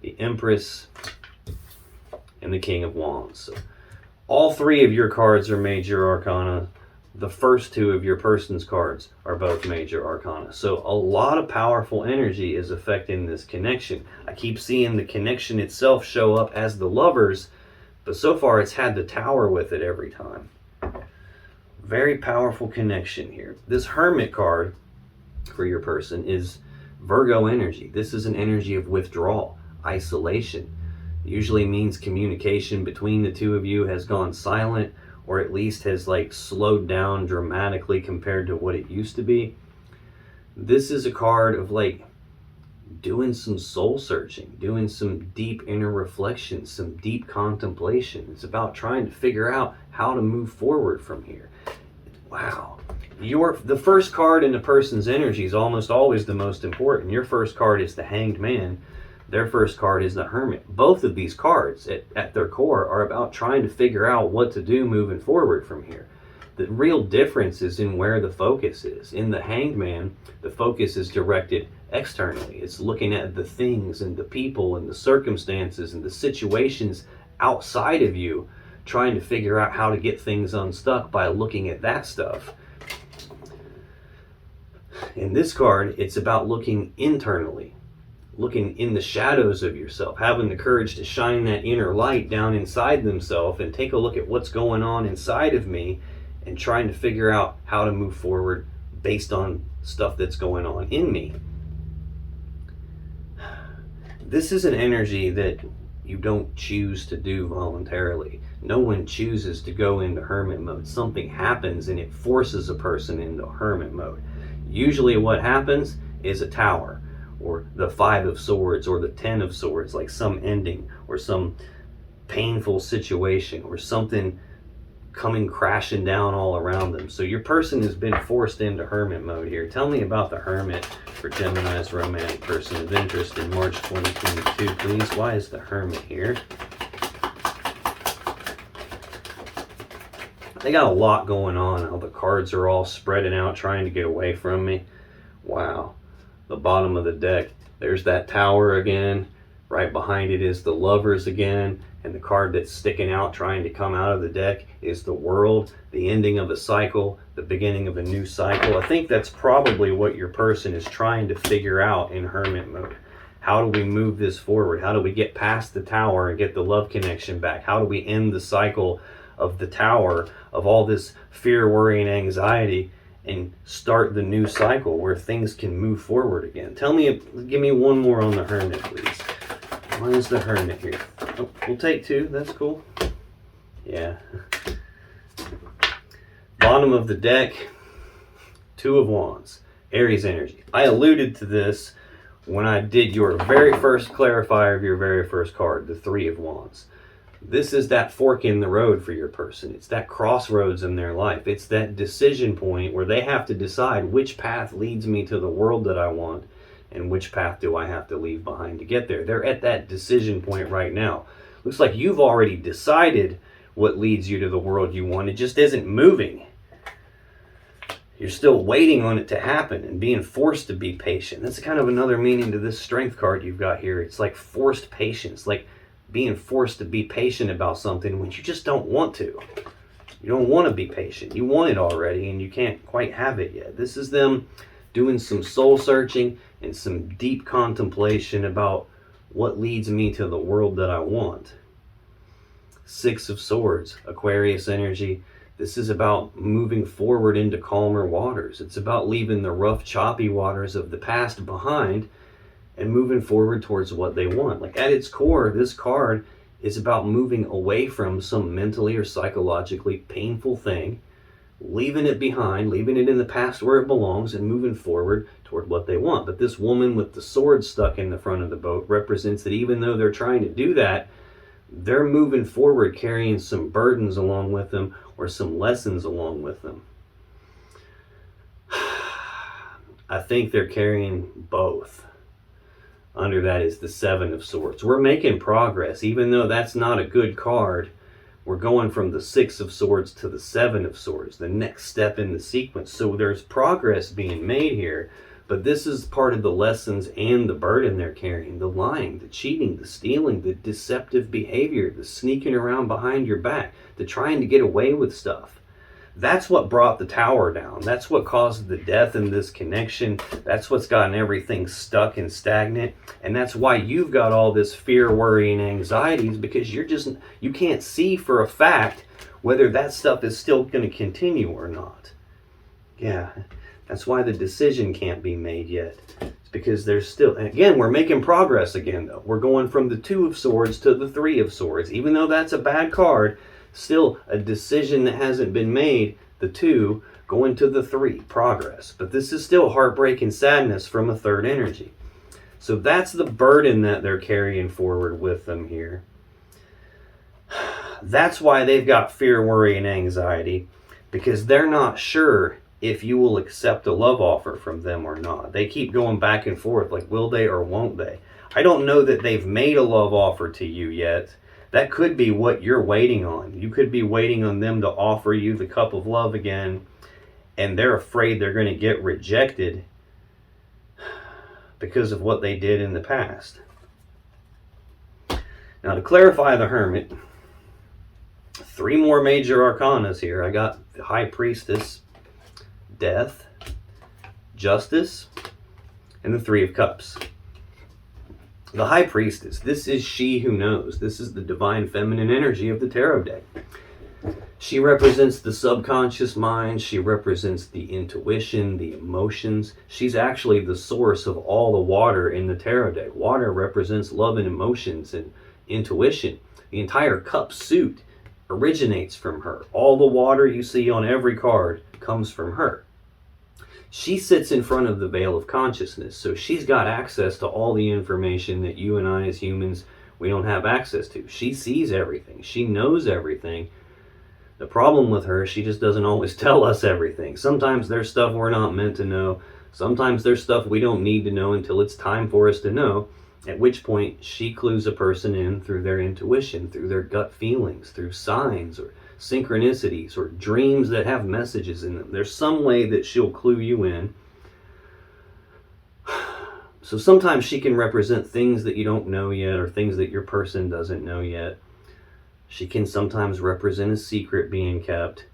the Empress, and the King of Wands. So all three of your cards are major arcana. The first two of your person's cards are both major arcana. So a lot of powerful energy is affecting this connection. I keep seeing the connection itself show up as the Lovers, but so far it's had the Tower with it every time. Very powerful connection here. This Hermit card for your person is Virgo energy. This is an energy of withdrawal, isolation. Usually means communication between the two of you has gone silent, or at least has like slowed down dramatically compared to what it used to be. This is a card of like doing some soul searching, doing some deep inner reflection, some deep contemplation. It's about trying to figure out how to move forward from here. Wow. The first card in the person's energy is almost always the most important. Your first card is the Hanged Man. Their first card is the Hermit. Both of these cards at their core are about trying to figure out what to do moving forward from here. The real difference is in where the focus is. In the Hanged Man, the focus is directed externally. It's looking at the things and the people and the circumstances and the situations outside of you, trying to figure out how to get things unstuck by looking at that stuff. In this card, it's about looking internally, looking in the shadows of yourself, having the courage to shine that inner light down inside themselves and take a look at what's going on inside of me and trying to figure out how to move forward based on stuff that's going on in me. This is an energy that you don't choose to do voluntarily. No one chooses to go into hermit mode. Something happens and it forces a person into hermit mode. Usually what happens is a Tower, or the Five of Swords, or the Ten of Swords, like some ending or some painful situation or something coming crashing down all around them. So your person has been forced into hermit mode here. Tell me about the hermit for Gemini's romantic person of interest in March 2022, please. Why is the hermit here? They got a lot going on. All the cards are all spreading out, trying to get away from me. Wow. The bottom of the deck. There's that tower again. Right behind it is the lovers again. And the card that's sticking out, trying to come out of the deck, is the world, the ending of a cycle, the beginning of a new cycle. I think that's probably what your person is trying to figure out in hermit mode. How do we move this forward? How do we get past the tower and get the love connection back? How do we end the cycle of the tower, of all this fear, worry, and anxiety, and start the new cycle where things can move forward again? Give me one more on the hermit, please. Why is the hermit here? Oh, we'll take two. That's cool. Yeah. Bottom of the deck, Two of Wands, Aries energy. I alluded to this when I did your very first clarifier of your very first card, the Three of Wands. This is that fork in the road for your person. It's that crossroads in their life. It's that decision point where they have to decide which path leads me to the world that I want and which path do I have to leave behind to get there. They're at that decision point right now. Looks like you've already decided what leads you to the world you want. It just isn't moving. You're still waiting on it to happen and being forced to be patient. That's kind of another meaning to this strength card you've got here. It's like forced patience, like being forced to be patient about something when you just don't want to. You don't want to be patient. You want it already and you can't quite have it yet. This is them doing some soul searching and some deep contemplation about what leads me to the world that I want. Six of Swords, Aquarius energy. This is about moving forward into calmer waters. It's about leaving the rough, choppy waters of the past behind and moving forward towards what they want. Like at its core, this card is about moving away from some mentally or psychologically painful thing, leaving it behind, leaving it in the past where it belongs, and moving forward toward what they want. But this woman with the sword stuck in the front of the boat represents that even though they're trying to do that, they're moving forward carrying some burdens along with them or some lessons along with them. I think they're carrying both. Under that is the Seven of Swords. We're making progress. Even though that's not a good card, we're going from the Six of Swords to the Seven of Swords, the next step in the sequence. So there's progress being made here, but this is part of the lessons and the burden they're carrying. The lying, the cheating, the stealing, the deceptive behavior, the sneaking around behind your back, the trying to get away with stuff. That's what brought the tower down. That's what caused the death in this connection. That's what's gotten everything stuck and stagnant. And that's why you've got all this fear, worry, and anxieties, because you can't see for a fact whether that stuff is still going to continue or not. Yeah, that's why the decision can't be made yet. It's because there's still, and again, we're making progress again though. We're going from the Two of Swords to the Three of Swords. Even though that's a bad card, still a decision that hasn't been made, the Two, going to the Three, progress. But this is still heartbreak and sadness from a third energy. So that's the burden that they're carrying forward with them here. That's why they've got fear, worry, and anxiety, because they're not sure if you will accept a love offer from them or not. They keep going back and forth, like will they or won't they? I don't know that they've made a love offer to you yet. That could be what you're waiting on. You could be waiting on them to offer you the cup of love again, and they're afraid they're going to get rejected because of what they did in the past. Now, to clarify the Hermit, 3 more major arcanas here. I got the High Priestess, Death, Justice, and the Three of Cups. The High Priestess, this is she who knows. This is the divine feminine energy of the tarot deck. She represents the subconscious mind. She represents the intuition, the emotions. She's actually the source of all the water in the tarot deck. Water represents love and emotions and intuition. The entire cup suit originates from her. All the water you see on every card comes from her. She sits in front of the veil of consciousness, so she's got access to all the information that you and I as humans, we don't have access to. She sees everything. She knows everything. The problem with her, she just doesn't always tell us everything. Sometimes there's stuff we're not meant to know. Sometimes there's stuff we don't need to know until it's time for us to know, at which point she clues a person in through their intuition, through their gut feelings, through signs or synchronicities or dreams that have messages in them. There's some way that she'll clue you in. So sometimes she can represent things that you don't know yet, or things that your person doesn't know yet. She can sometimes represent a secret being kept.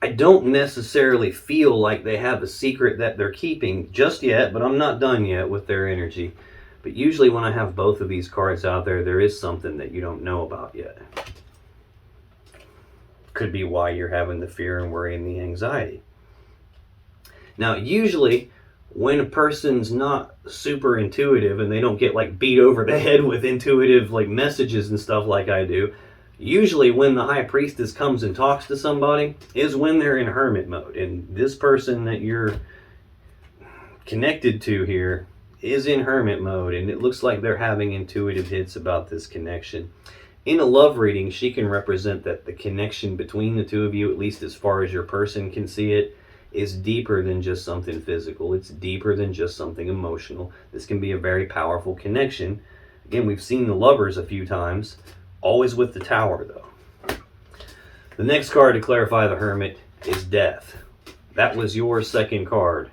I don't necessarily feel like they have a secret that they're keeping just yet, but I'm not done yet with their energy. But usually when I have both of these cards out there, there is something that you don't know about yet. Could be why you're having the fear and worry and the anxiety. Now, usually when a person's not super intuitive and they don't get like beat over the head with intuitive like messages and stuff like I do, usually when the High Priestess comes and talks to somebody is when they're in hermit mode. And this person that you're connected to here is in hermit mode, and it looks like they're having intuitive hits about this connection. In a love reading, she can represent that the connection between the two of you, at least as far as your person can see it, is deeper than just something physical. It's deeper than just something emotional. This can be a very powerful connection. Again, we've seen the Lovers a few times, always with the Tower though. The next card to clarify the Hermit is Death. That was your second card.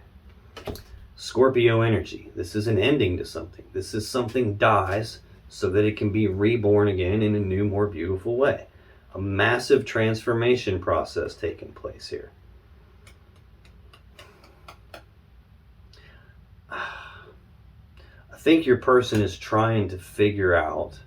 Scorpio energy. This is an ending to something. This is something dies so that it can be reborn again in a new, more beautiful way. A massive transformation process taking place here. I think your person is trying to figure out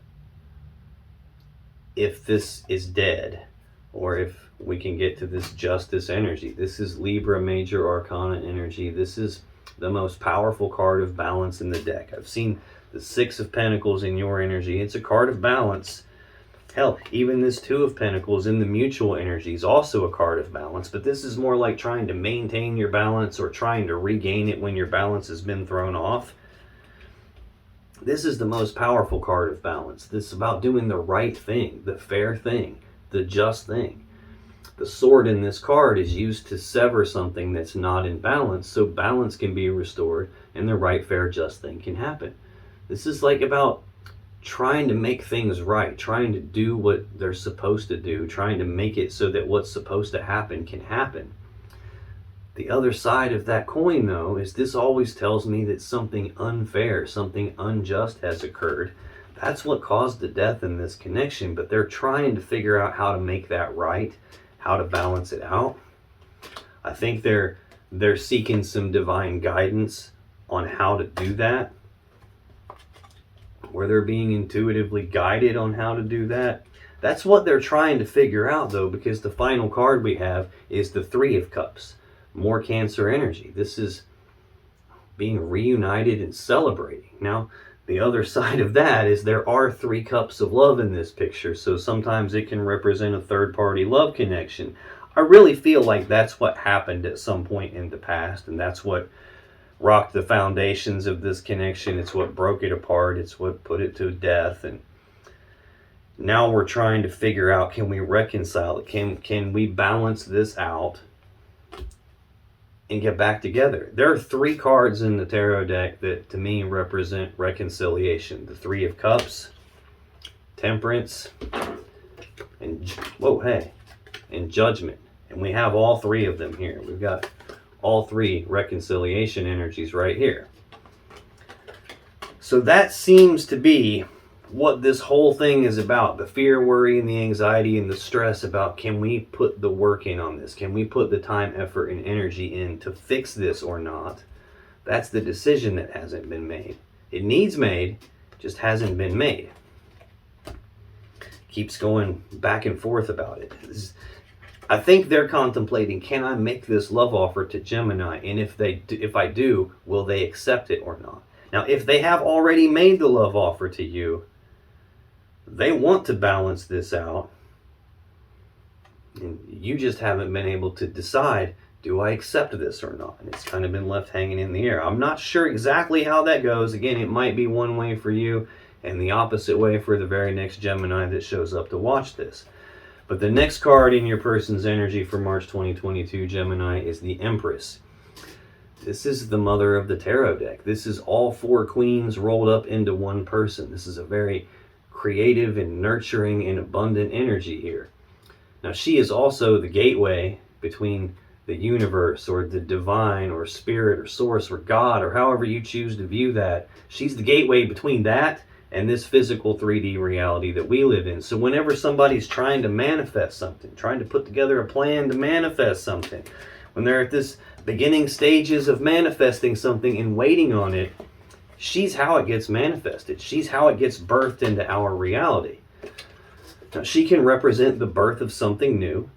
if this is dead, or if we can get to this Justice energy. This is Libra Major Arcana energy. This is the most powerful card of balance in the deck. I've seen the Six of Pentacles in your energy. It's a card of balance. Hell, even this Two of Pentacles in the mutual energy is also a card of balance, but this is more like trying to maintain your balance or trying to regain it when your balance has been thrown off. This is the most powerful card of balance. This is about doing the right thing, the fair thing, the just thing. The sword in this card is used to sever something that's not in balance, so balance can be restored and the right, fair, just thing can happen. This is like about trying to make things right, trying to do what they're supposed to do, trying to make it so that what's supposed to happen can happen. The other side of that coin, though, is this always tells me that something unfair, something unjust has occurred. That's what caused the death in this connection, but they're trying to figure out how to make that right, how to balance it out. I think they're seeking some divine guidance on how to do that, where they're being intuitively guided on how to do that. That's what they're trying to figure out, though, because the final card we have is the Three of Cups. More Cancer energy. This is being reunited and celebrating. Now, the other side of that is there are 3 cups of love in this picture, so sometimes it can represent a third-party love connection. I really feel like that's what happened at some point in the past, and that's what rocked the foundations of this connection. It's what broke it apart. It's what put it to death. And now we're trying to figure out, can we reconcile it? Can we balance this out and get back together? There are 3 cards in the tarot deck that to me represent reconciliation. The Three of Cups, Temperance, and and Judgment. And we have all 3 of them here. We've got all 3 reconciliation energies right here. So that seems to be what this whole thing is about. The fear, worry, and the anxiety and the stress about, can we put the work in on this? Can we put the time, effort, and energy in to fix this or not? That's the decision that hasn't been made. It needs made, just hasn't been made. Keeps going back and forth about it. I think they're contemplating, can I make this love offer to Gemini? And if I do, will they accept it or not? Now, if they have already made the love offer to you, they want to balance this out, and you just haven't been able to decide, do I accept this or not? And it's kind of been left hanging in the air. I'm not sure exactly how that goes. Again, it might be one way for you and the opposite way for the very next Gemini that shows up to watch this. But the next card in your person's energy for March 2022, Gemini, is the Empress. This is the mother of the tarot deck. This is all 4 queens rolled up into one person. This is a very creative and nurturing and abundant energy here. Now, she is also the gateway between the universe or the divine or spirit or source or God, or however you choose to view that. She's the gateway between that and this physical 3D reality that we live in. So whenever somebody's trying to manifest something, trying to put together a plan to manifest something, when they're at this beginning stages of manifesting something and waiting on it, she's how it gets manifested. She's how it gets birthed into our reality. Now, she can represent the birth of something new.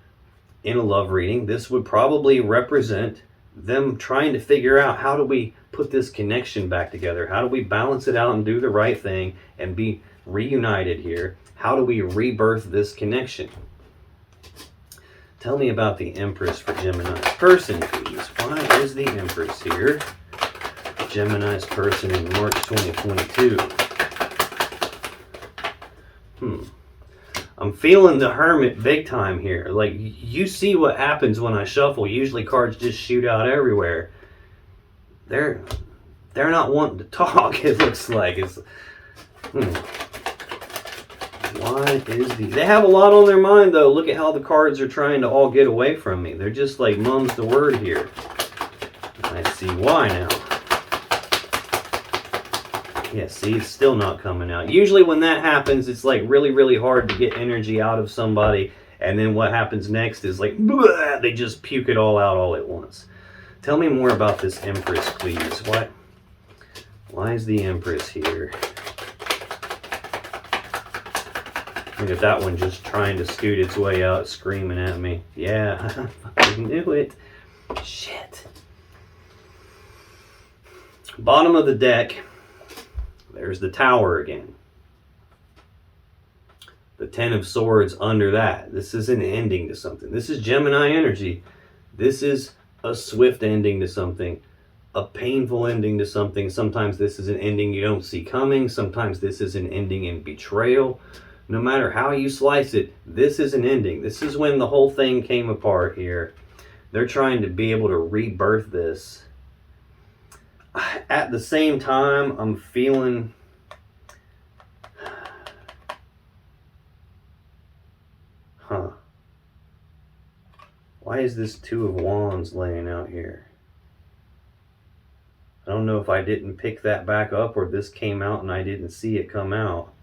In a love reading, this would probably represent them trying to figure out, how do we put this connection back together? How do we balance it out and do the right thing and be reunited here? How do we rebirth this connection? Tell me about the Empress for Gemini's person, please. Why is the Empress here? Gemini's person in March 2022. I'm feeling the Hermit big time here. Like, you see what happens when I shuffle. Usually cards just shoot out everywhere. They're not wanting to talk, it looks like. Why is the... They have a lot on their mind, though. Look at how the cards are trying to all get away from me. They're just like, mum's the word here. I see why now. Yeah, see, it's still not coming out. Usually when that happens, it's like really, really hard to get energy out of somebody. And then what happens next is like, bleh, they just puke it all out all at once. Tell me more about this Empress, please. Why is the Empress here? Look at that one just trying to scoot its way out, screaming at me. Yeah, I knew it. Shit. Bottom of the deck. There's the Tower again. The Ten of Swords under that. This is an ending to something. This is Gemini energy. This is a swift ending to something. A painful ending to something. Sometimes this is an ending you don't see coming. Sometimes this is an ending in betrayal. No matter how you slice it, this is an ending. This is when the whole thing came apart here. They're trying to be able to rebirth this. At the same time, I'm feeling... Why is this Two of Wands laying out here? I don't know if I didn't pick that back up or this came out and I didn't see it come out.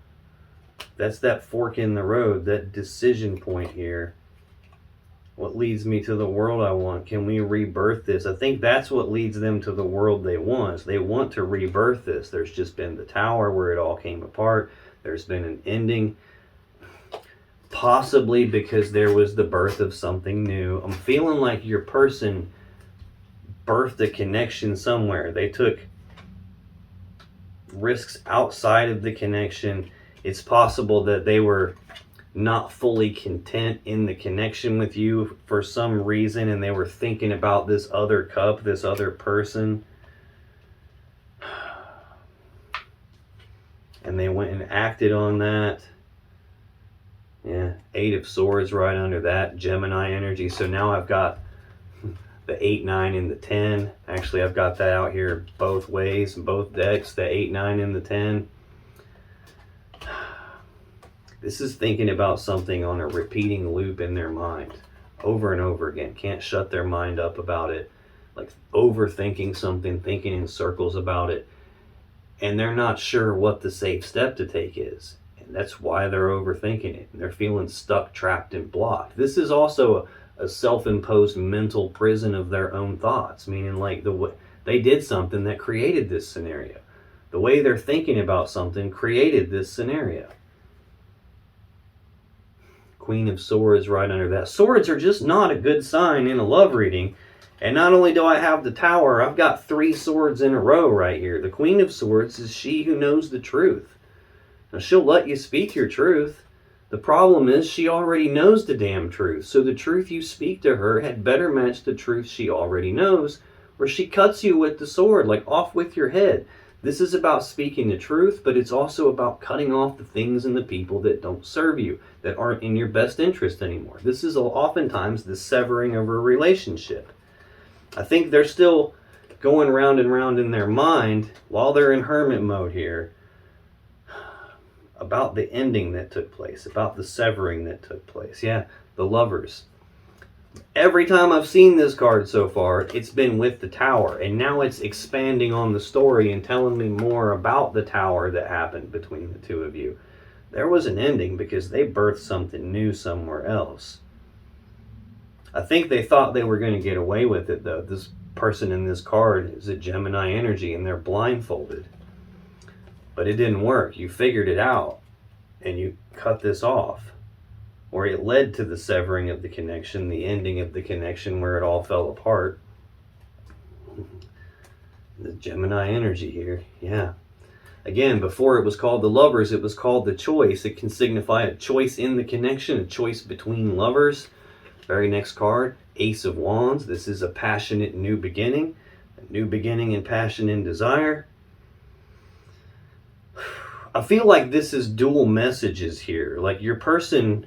That's that fork in the road, that decision point here. What leads me to the world I want? Can we rebirth this? I think that's what leads them to the world they want. They want to rebirth this. There's just been the Tower where it all came apart. There's been an ending. Possibly because there was the birth of something new. I'm feeling like your person birthed a connection somewhere. They took risks outside of the connection. It's possible that they were not fully content in the connection with you for some reason, and they were thinking about this other cup, this other person. And they went and acted on that. Yeah, 8 of Swords right under that, Gemini energy. So now I've got the 8, 9, and the 10. Actually, I've got that out here both ways, both decks, the 8, 9, and the 10. This is thinking about something on a repeating loop in their mind over and over again. Can't shut their mind up about it. Like overthinking something, thinking in circles about it. And they're not sure what the safe step to take is. And that's why they're overthinking it. And they're feeling stuck, trapped, and blocked. This is also a self-imposed mental prison of their own thoughts. Meaning like they did something that created this scenario. The way they're thinking about something created this scenario. Queen of Swords right under that. Swords are just not a good sign in a love reading. And not only do I have the Tower, I've got 3 swords in a row right here. The Queen of Swords is she who knows the truth. Now, she'll let you speak your truth. The problem is she already knows the damn truth. So the truth you speak to her had better match the truth she already knows, or she cuts you with the sword, like off with your head. This is about speaking the truth, but it's also about cutting off the things and the people that don't serve you, that aren't in your best interest anymore. This is oftentimes the severing of a relationship. I think they're still going round and round in their mind while they're in hermit mode here about the ending that took place, about the severing that took place. Yeah, the Lovers. Every time I've seen this card so far, it's been with the Tower, and now it's expanding on the story and telling me more about the Tower that happened between the two of you. There was an ending because they birthed something new somewhere else. I think they thought they were going to get away with it, though. This person in this card is a Gemini energy, and they're blindfolded. But it didn't work. You figured it out, and you cut this off. Or it led to the severing of the connection, the ending of the connection where it all fell apart. The Gemini energy here, yeah. Again, before it was called the Lovers, it was called the Choice. It can signify a choice in the connection, a choice between lovers. Very next card, Ace of Wands. This is a passionate new beginning. A new beginning in passion and desire. I feel like this is dual messages here. Like your person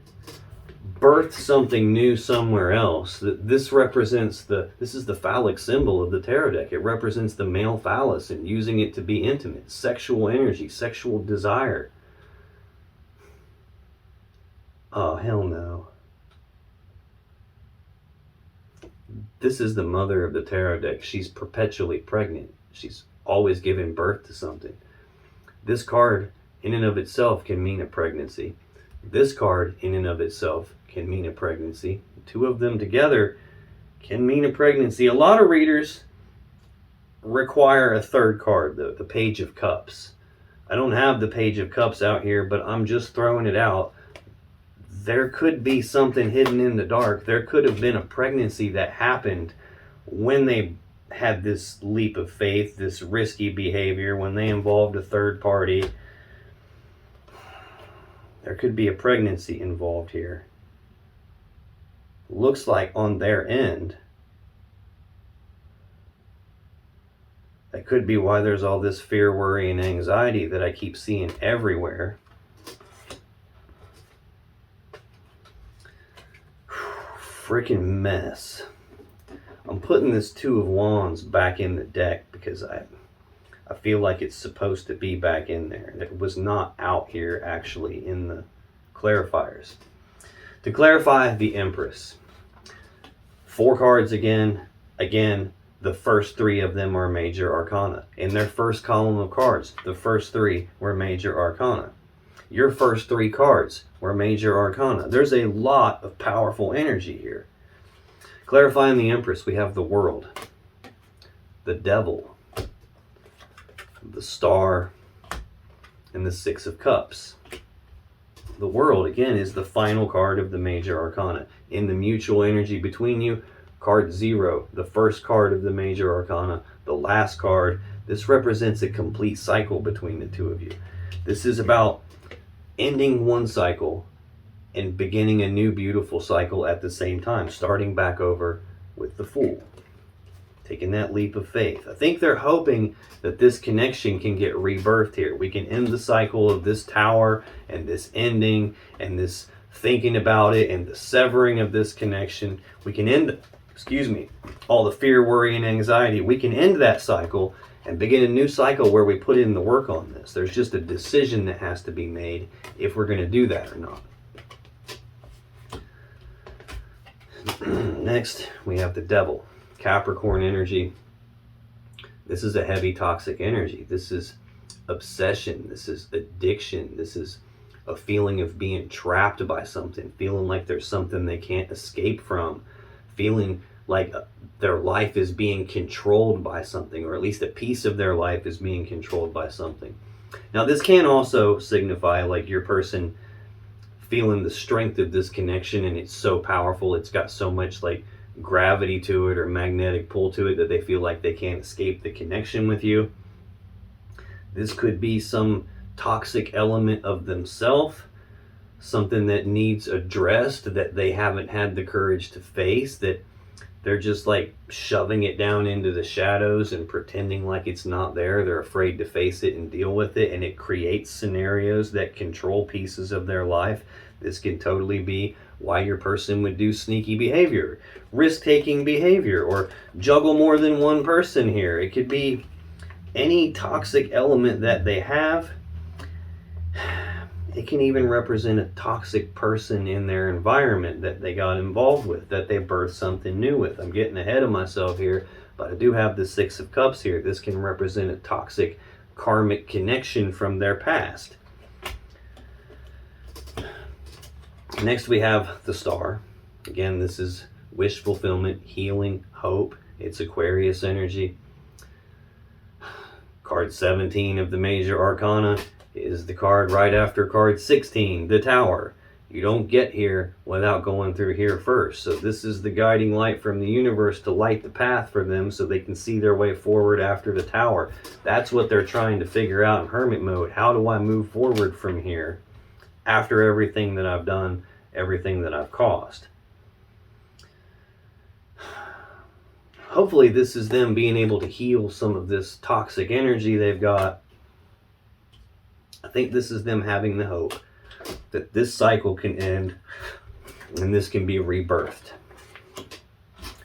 birthed something new somewhere else. This represents this is the phallic symbol of the tarot deck. It represents the male phallus and using it to be intimate, sexual energy, sexual desire. Oh, hell no. This is the mother of the tarot deck. She's perpetually pregnant. She's always giving birth to something. This card in and of itself can mean a pregnancy. This card in and of itself can mean a pregnancy. Two of them together can mean a pregnancy. A lot of readers require a third card, the Page of Cups. I don't have the Page of Cups out here, but I'm just throwing it out. There could be something hidden in the dark. There could have been a pregnancy that happened when they had this leap of faith, this risky behavior, when they involved a third party. There could be a pregnancy involved here. Looks like on their end. That could be why there's all this fear, worry, and anxiety that I keep seeing everywhere. Freaking mess. I'm putting this Two of Wands back in the deck because I feel like it's supposed to be back in there. It was not out here actually in the clarifiers. To clarify, the Empress. 4 cards again. Again, the first 3 of them are major arcana. In their first column of cards, the first 3 were major arcana. Your first 3 cards were major arcana. There's a lot of powerful energy here. Clarifying the Empress, we have the World, the Devil, the Star, and the 6 of Cups. The World, again, is the final card of the major arcana. In the mutual energy between you, card 0, the first card of the major arcana, the last card. This represents a complete cycle between the two of you. This is about ending one cycle and beginning a new beautiful cycle at the same time, starting back over with the Fool, taking that leap of faith. I think they're hoping that this connection can get rebirthed here. We can end the cycle of this Tower and this ending and this thinking about it and the severing of this connection. We can end, all the fear, worry, and anxiety. We can end that cycle and begin a new cycle where we put in the work on this. There's just a decision that has to be made if we're going to do that or not. Next, we have the Devil, Capricorn energy. This is a heavy toxic energy. This is obsession. This is addiction. This is a feeling of being trapped by something, feeling like there's something they can't escape from, feeling like their life is being controlled by something, or at least a piece of their life is being controlled by something. Now, this can also signify like your person feeling the strength of this connection, and it's so powerful, it's got so much like gravity to it or magnetic pull to it that they feel like they can't escape the connection with you. This could be some toxic element of themselves, something that needs addressed that they haven't had the courage to face, that They're just like shoving it down into the shadows and pretending like it's not there. They're afraid to face it and deal with it, and it creates scenarios that control pieces of their life. This can totally be why your person would do sneaky behavior, risk-taking behavior, or juggle more than one person here. It could be any toxic element that they have. It can even represent a toxic person in their environment that they got involved with, that they birthed something new with. I'm getting ahead of myself here, but I do have the Six of Cups here. This can represent a toxic karmic connection from their past. Next we have the Star. Again, this is wish fulfillment, healing, hope. It's Aquarius energy. Card 17 of the major arcana is the card right after card 16, the Tower. You don't get here without going through here first. So this is the guiding light from the universe to light the path for them so they can see their way forward after the Tower. That's what they're trying to figure out in hermit mode. How do I move forward from here after everything that I've done, everything that I've caused? Hopefully this is them being able to heal some of this toxic energy they've got. I think this is them having the hope that this cycle can end and this can be rebirthed.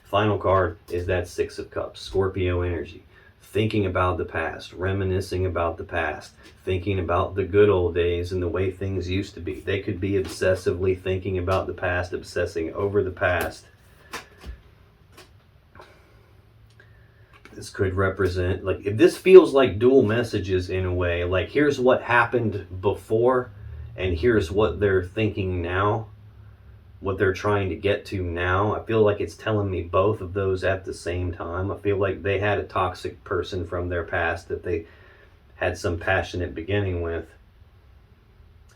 Final card is that Six of Cups, Scorpio energy. Thinking about the past, reminiscing about the past, thinking about the good old days and the way things used to be. They could be obsessively thinking about the past, obsessing over the past. This could represent, like, if this feels like dual messages in a way, like here's what happened before and here's what they're thinking now, what they're trying to get to now. I feel like it's telling me both of those at the same time. I feel like they had a toxic person from their past that they had some passionate beginning with.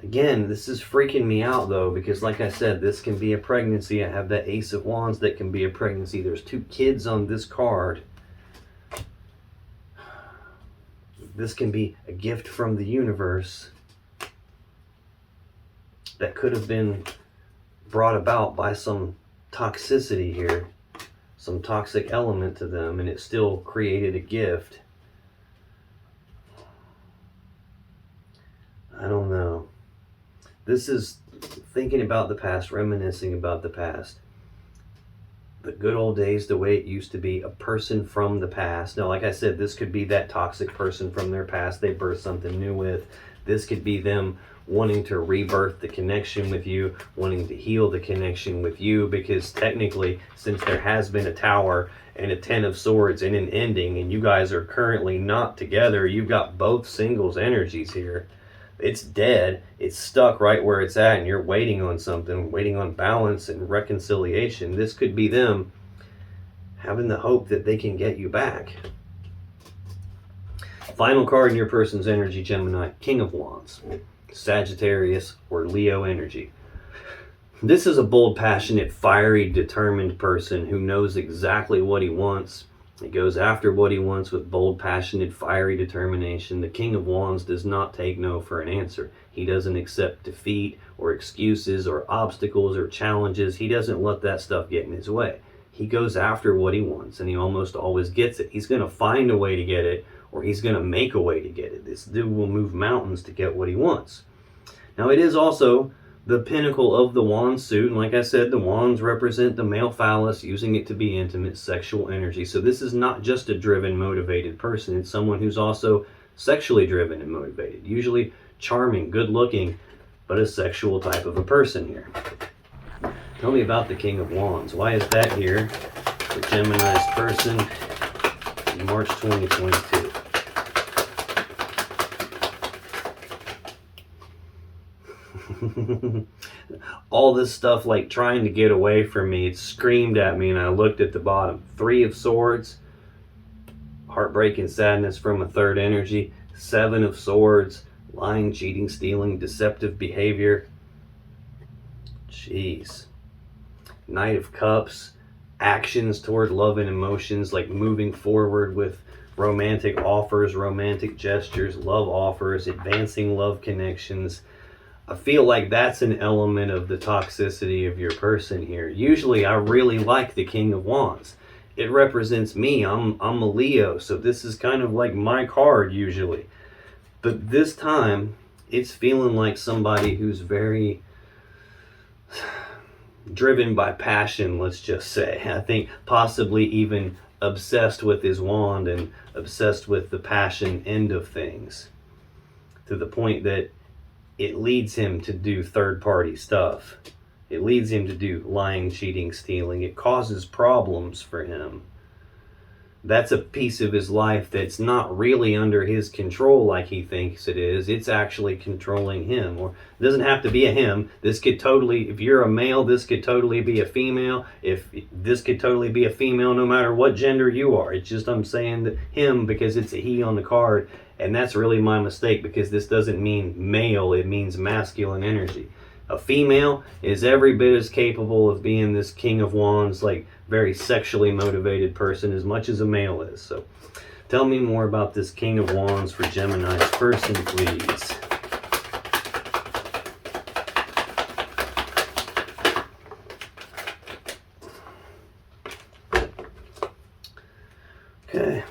Again, this is freaking me out though, because like I said, this can be a pregnancy. I have that Ace of Wands that can be a pregnancy. There's two kids on this card. This can be a gift from the universe that could have been brought about by some toxicity here, some toxic element to them, and it still created a gift. I don't know. This is thinking about the past, reminiscing about the past. The good old days, the way it used to be, a person from the past. Now, like I said, this could be that toxic person from their past they birthed something new with. This could be them wanting to rebirth the connection with you, wanting to heal the connection with you, because technically, since there has been a Tower and a Ten of Swords and an ending, and you guys are currently not together, you've got both singles energies here. It's dead, it's stuck right where it's at, and you're waiting on something, waiting on balance and reconciliation. This could be them having the hope that they can get you back. Final card in your person's energy, Gemini, King of Wands, Sagittarius or Leo energy. This is a bold, passionate, fiery, determined person who knows exactly what he wants. He goes after what he wants with bold, passionate, fiery determination. The King of Wands does not take no for an answer. He doesn't accept defeat or excuses or obstacles or challenges. He doesn't let that stuff get in his way. He goes after what he wants, and he almost always gets it. He's going to find a way to get it, or he's going to make a way to get it. This dude will move mountains to get what he wants. Now, it is also the pinnacle of the wand suit, and like I said, the wands represent the male phallus, using it to be intimate, sexual energy. So this is not just a driven, motivated person. It's someone who's also sexually driven and motivated, usually charming, good looking, but a sexual type of a person here. Tell me about the King of Wands. Why is that here for Gemini's person in March 2022? All this stuff like trying to get away from me, it screamed at me, and I looked at the bottom. Three of Swords, heartbreak and sadness from a third energy. Seven of Swords, lying, cheating, stealing, deceptive behavior. Jeez. Knight of Cups, actions toward love and emotions, like moving forward with romantic offers, romantic gestures, love offers, advancing love connections. I feel like that's an element of the toxicity of your person here. Usually I really like the King of Wands. It represents me. I'm a Leo, so this is kind of like my card usually. But this time, it's feeling like somebody who's very driven by passion, let's just say. I think possibly even obsessed with his wand and obsessed with the passion end of things, to the point that it leads him to do third-party stuff. It leads him to do lying, cheating, stealing. It causes problems for him. That's a piece of his life that's not really under his control like he thinks it is. It's actually controlling him. Or it doesn't have to be a him. This could totally, if you're a male, this could totally be a female. If this could totally be a female, no matter what gender you are. It's just I'm saying that him because it's a he on the card. And that's really my mistake, because this doesn't mean male, it means masculine energy. A female is every bit as capable of being this King of Wands, like very sexually motivated person, as much as a male is. So tell me more about this King of Wands for Gemini's person, please. Okay.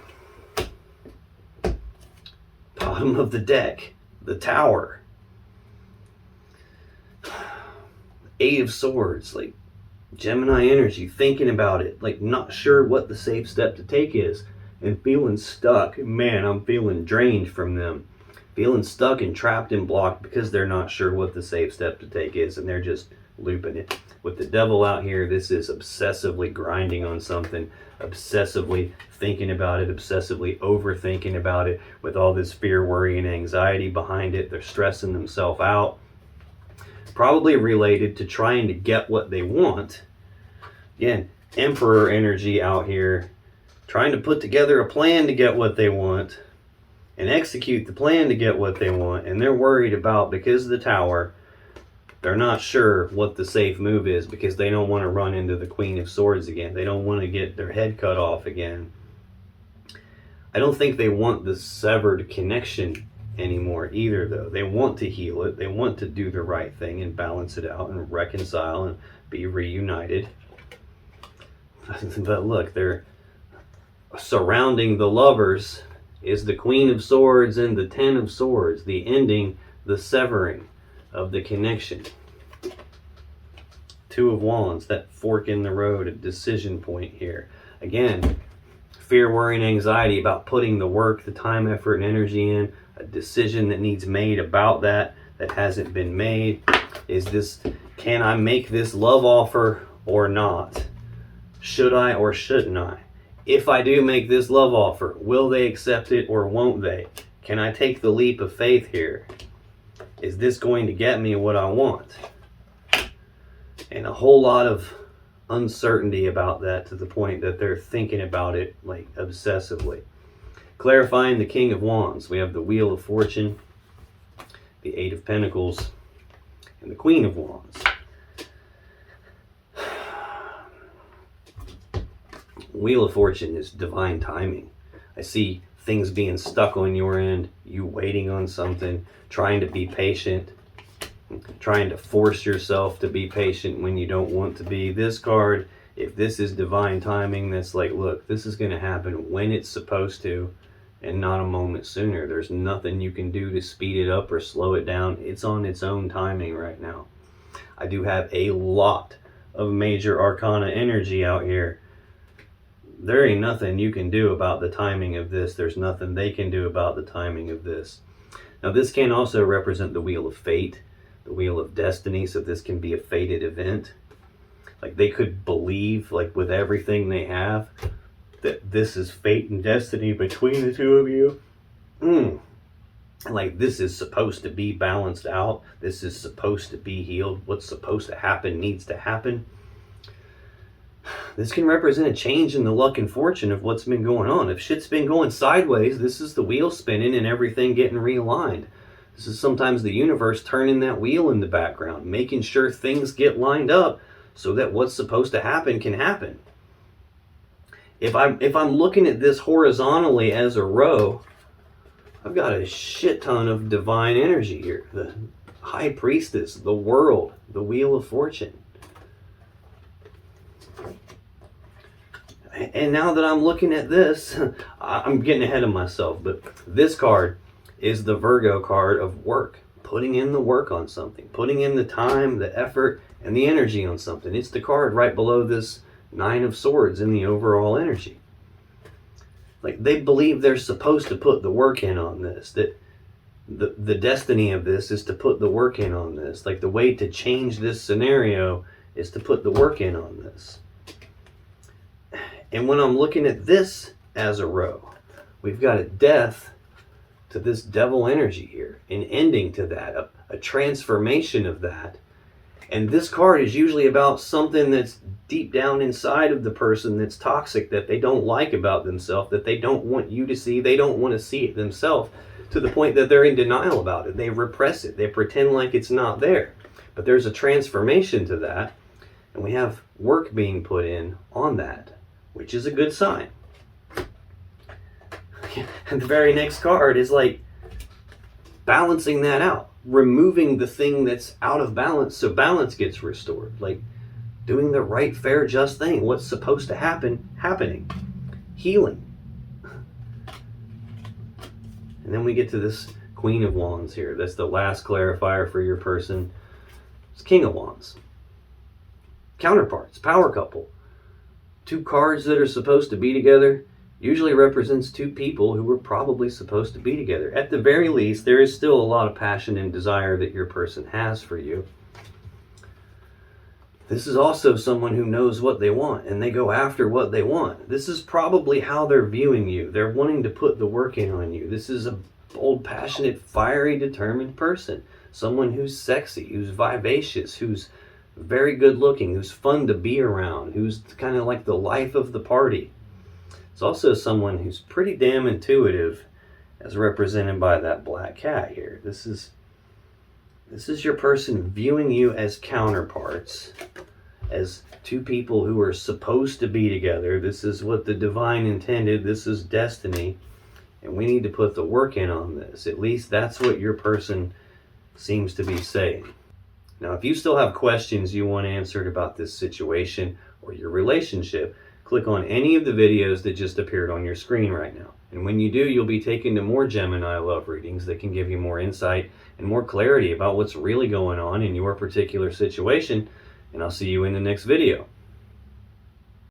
Bottom of the deck, the Tower. Eight of Swords, like Gemini energy, thinking about it, like not sure what the safe step to take is, and feeling stuck. Man, I'm feeling drained from them. Feeling stuck and trapped and blocked because they're not sure what the safe step to take is, and they're just looping it. With the Devil out here, this is obsessively grinding on something, obsessively thinking about it, obsessively overthinking about it, with all this fear, worry, and anxiety behind it. They're stressing themselves out. Probably related to trying to get what they want. Again, Emperor energy out here, trying to put together a plan to get what they want and execute the plan to get what they want. And they're worried about, because of the Tower, they're not sure what the safe move is, because they don't want to run into the Queen of Swords again. They don't want to get their head cut off again. I don't think they want the severed connection anymore either, though. They want to heal it. They want to do the right thing and balance it out and reconcile and be reunited. But look, they're surrounding the lovers is the Queen of Swords and the Ten of Swords, the ending, the severing of the connection. Two of Wands, that fork in the road, a decision point here. Again, fear, worry, and anxiety about putting the work, the time, effort, and energy in. A decision that needs made about that hasn't been made. Is this, can I make this love offer or not? Should I or shouldn't I? If I do make this love offer, will they accept it or won't they? Can I take the leap of faith here? Is this going to get me what I want? And a whole lot of uncertainty about that, to the point that they're thinking about it like obsessively. Clarifying the King of Wands, we have the Wheel of Fortune, the Eight of Pentacles, and the Queen of Wands. Wheel of Fortune is divine timing. I see things being stuck on your end, you waiting on something, trying to be patient, trying to force yourself to be patient when you don't want to be. This card, if this is divine timing, that's like, look, this is going to happen when it's supposed to, and not a moment sooner. There's nothing you can do to speed it up or slow it down. It's on its own timing right now. I do have a lot of major arcana energy out here. There ain't nothing you can do about the timing of this. There's nothing they can do about the timing of this. Now, this can also represent the Wheel of Fate, the Wheel of Destiny, so this can be a fated event. Like, they could believe, like with everything they have, that this is fate and destiny between the two of you. Like, this is supposed to be balanced out. This is supposed to be healed. What's supposed to happen needs to happen. This can represent a change in the luck and fortune of what's been going on. If shit's been going sideways, this is the wheel spinning and everything getting realigned. This is sometimes the universe turning that wheel in the background, making sure things get lined up so that what's supposed to happen can happen. If I'm looking at this horizontally as a row, I've got a shit ton of divine energy here. The High Priestess, the World, the Wheel of Fortune. And now that I'm looking at this, I'm getting ahead of myself, but this card is the Virgo card of work. Putting in the work on something, putting in the time, the effort, and the energy on something. It's the card right below this Nine of Swords in the overall energy. Like, they believe they're supposed to put the work in on this, that the destiny of this is to put the work in on this. Like, the way to change this scenario is to put the work in on this. And when I'm looking at this as a row, we've got a death to this devil energy here, an ending to that, a transformation of that. And this card is usually about something that's deep down inside of the person that's toxic, that they don't like about themselves, that they don't want you to see. They don't want to see it themselves, to the point that they're in denial about it. They repress it. They pretend like it's not there. But there's a transformation to that, and we have work being put in on that, which is a good sign. And the very next card is like balancing that out, removing the thing that's out of balance so balance gets restored. Like doing the right, fair, just thing. What's supposed to happen, happening. Healing. And then we get to this Queen of Wands here. That's the last clarifier for your person. It's King of Wands. Counterparts, power couple. Two cards that are supposed to be together usually represents two people who were probably supposed to be together. At the very least, there is still a lot of passion and desire that your person has for you. This is also someone who knows what they want, and they go after what they want. This is probably how they're viewing you. They're wanting to put the work in on you. This is a bold, passionate, fiery, determined person. Someone who's sexy, who's vivacious, who's very good looking, who's fun to be around, who's kind of like the life of the party. It's also someone who's pretty damn intuitive, as represented by that black cat here. This is your person viewing you as counterparts, as two people who are supposed to be together. This is what the divine intended. This is destiny. And we need to put the work in on this. At least that's what your person seems to be saying. Now, if you still have questions you want answered about this situation or your relationship, click on any of the videos that just appeared on your screen right now. And when you do, you'll be taken to more Gemini love readings that can give you more insight and more clarity about what's really going on in your particular situation. And I'll see you in the next video.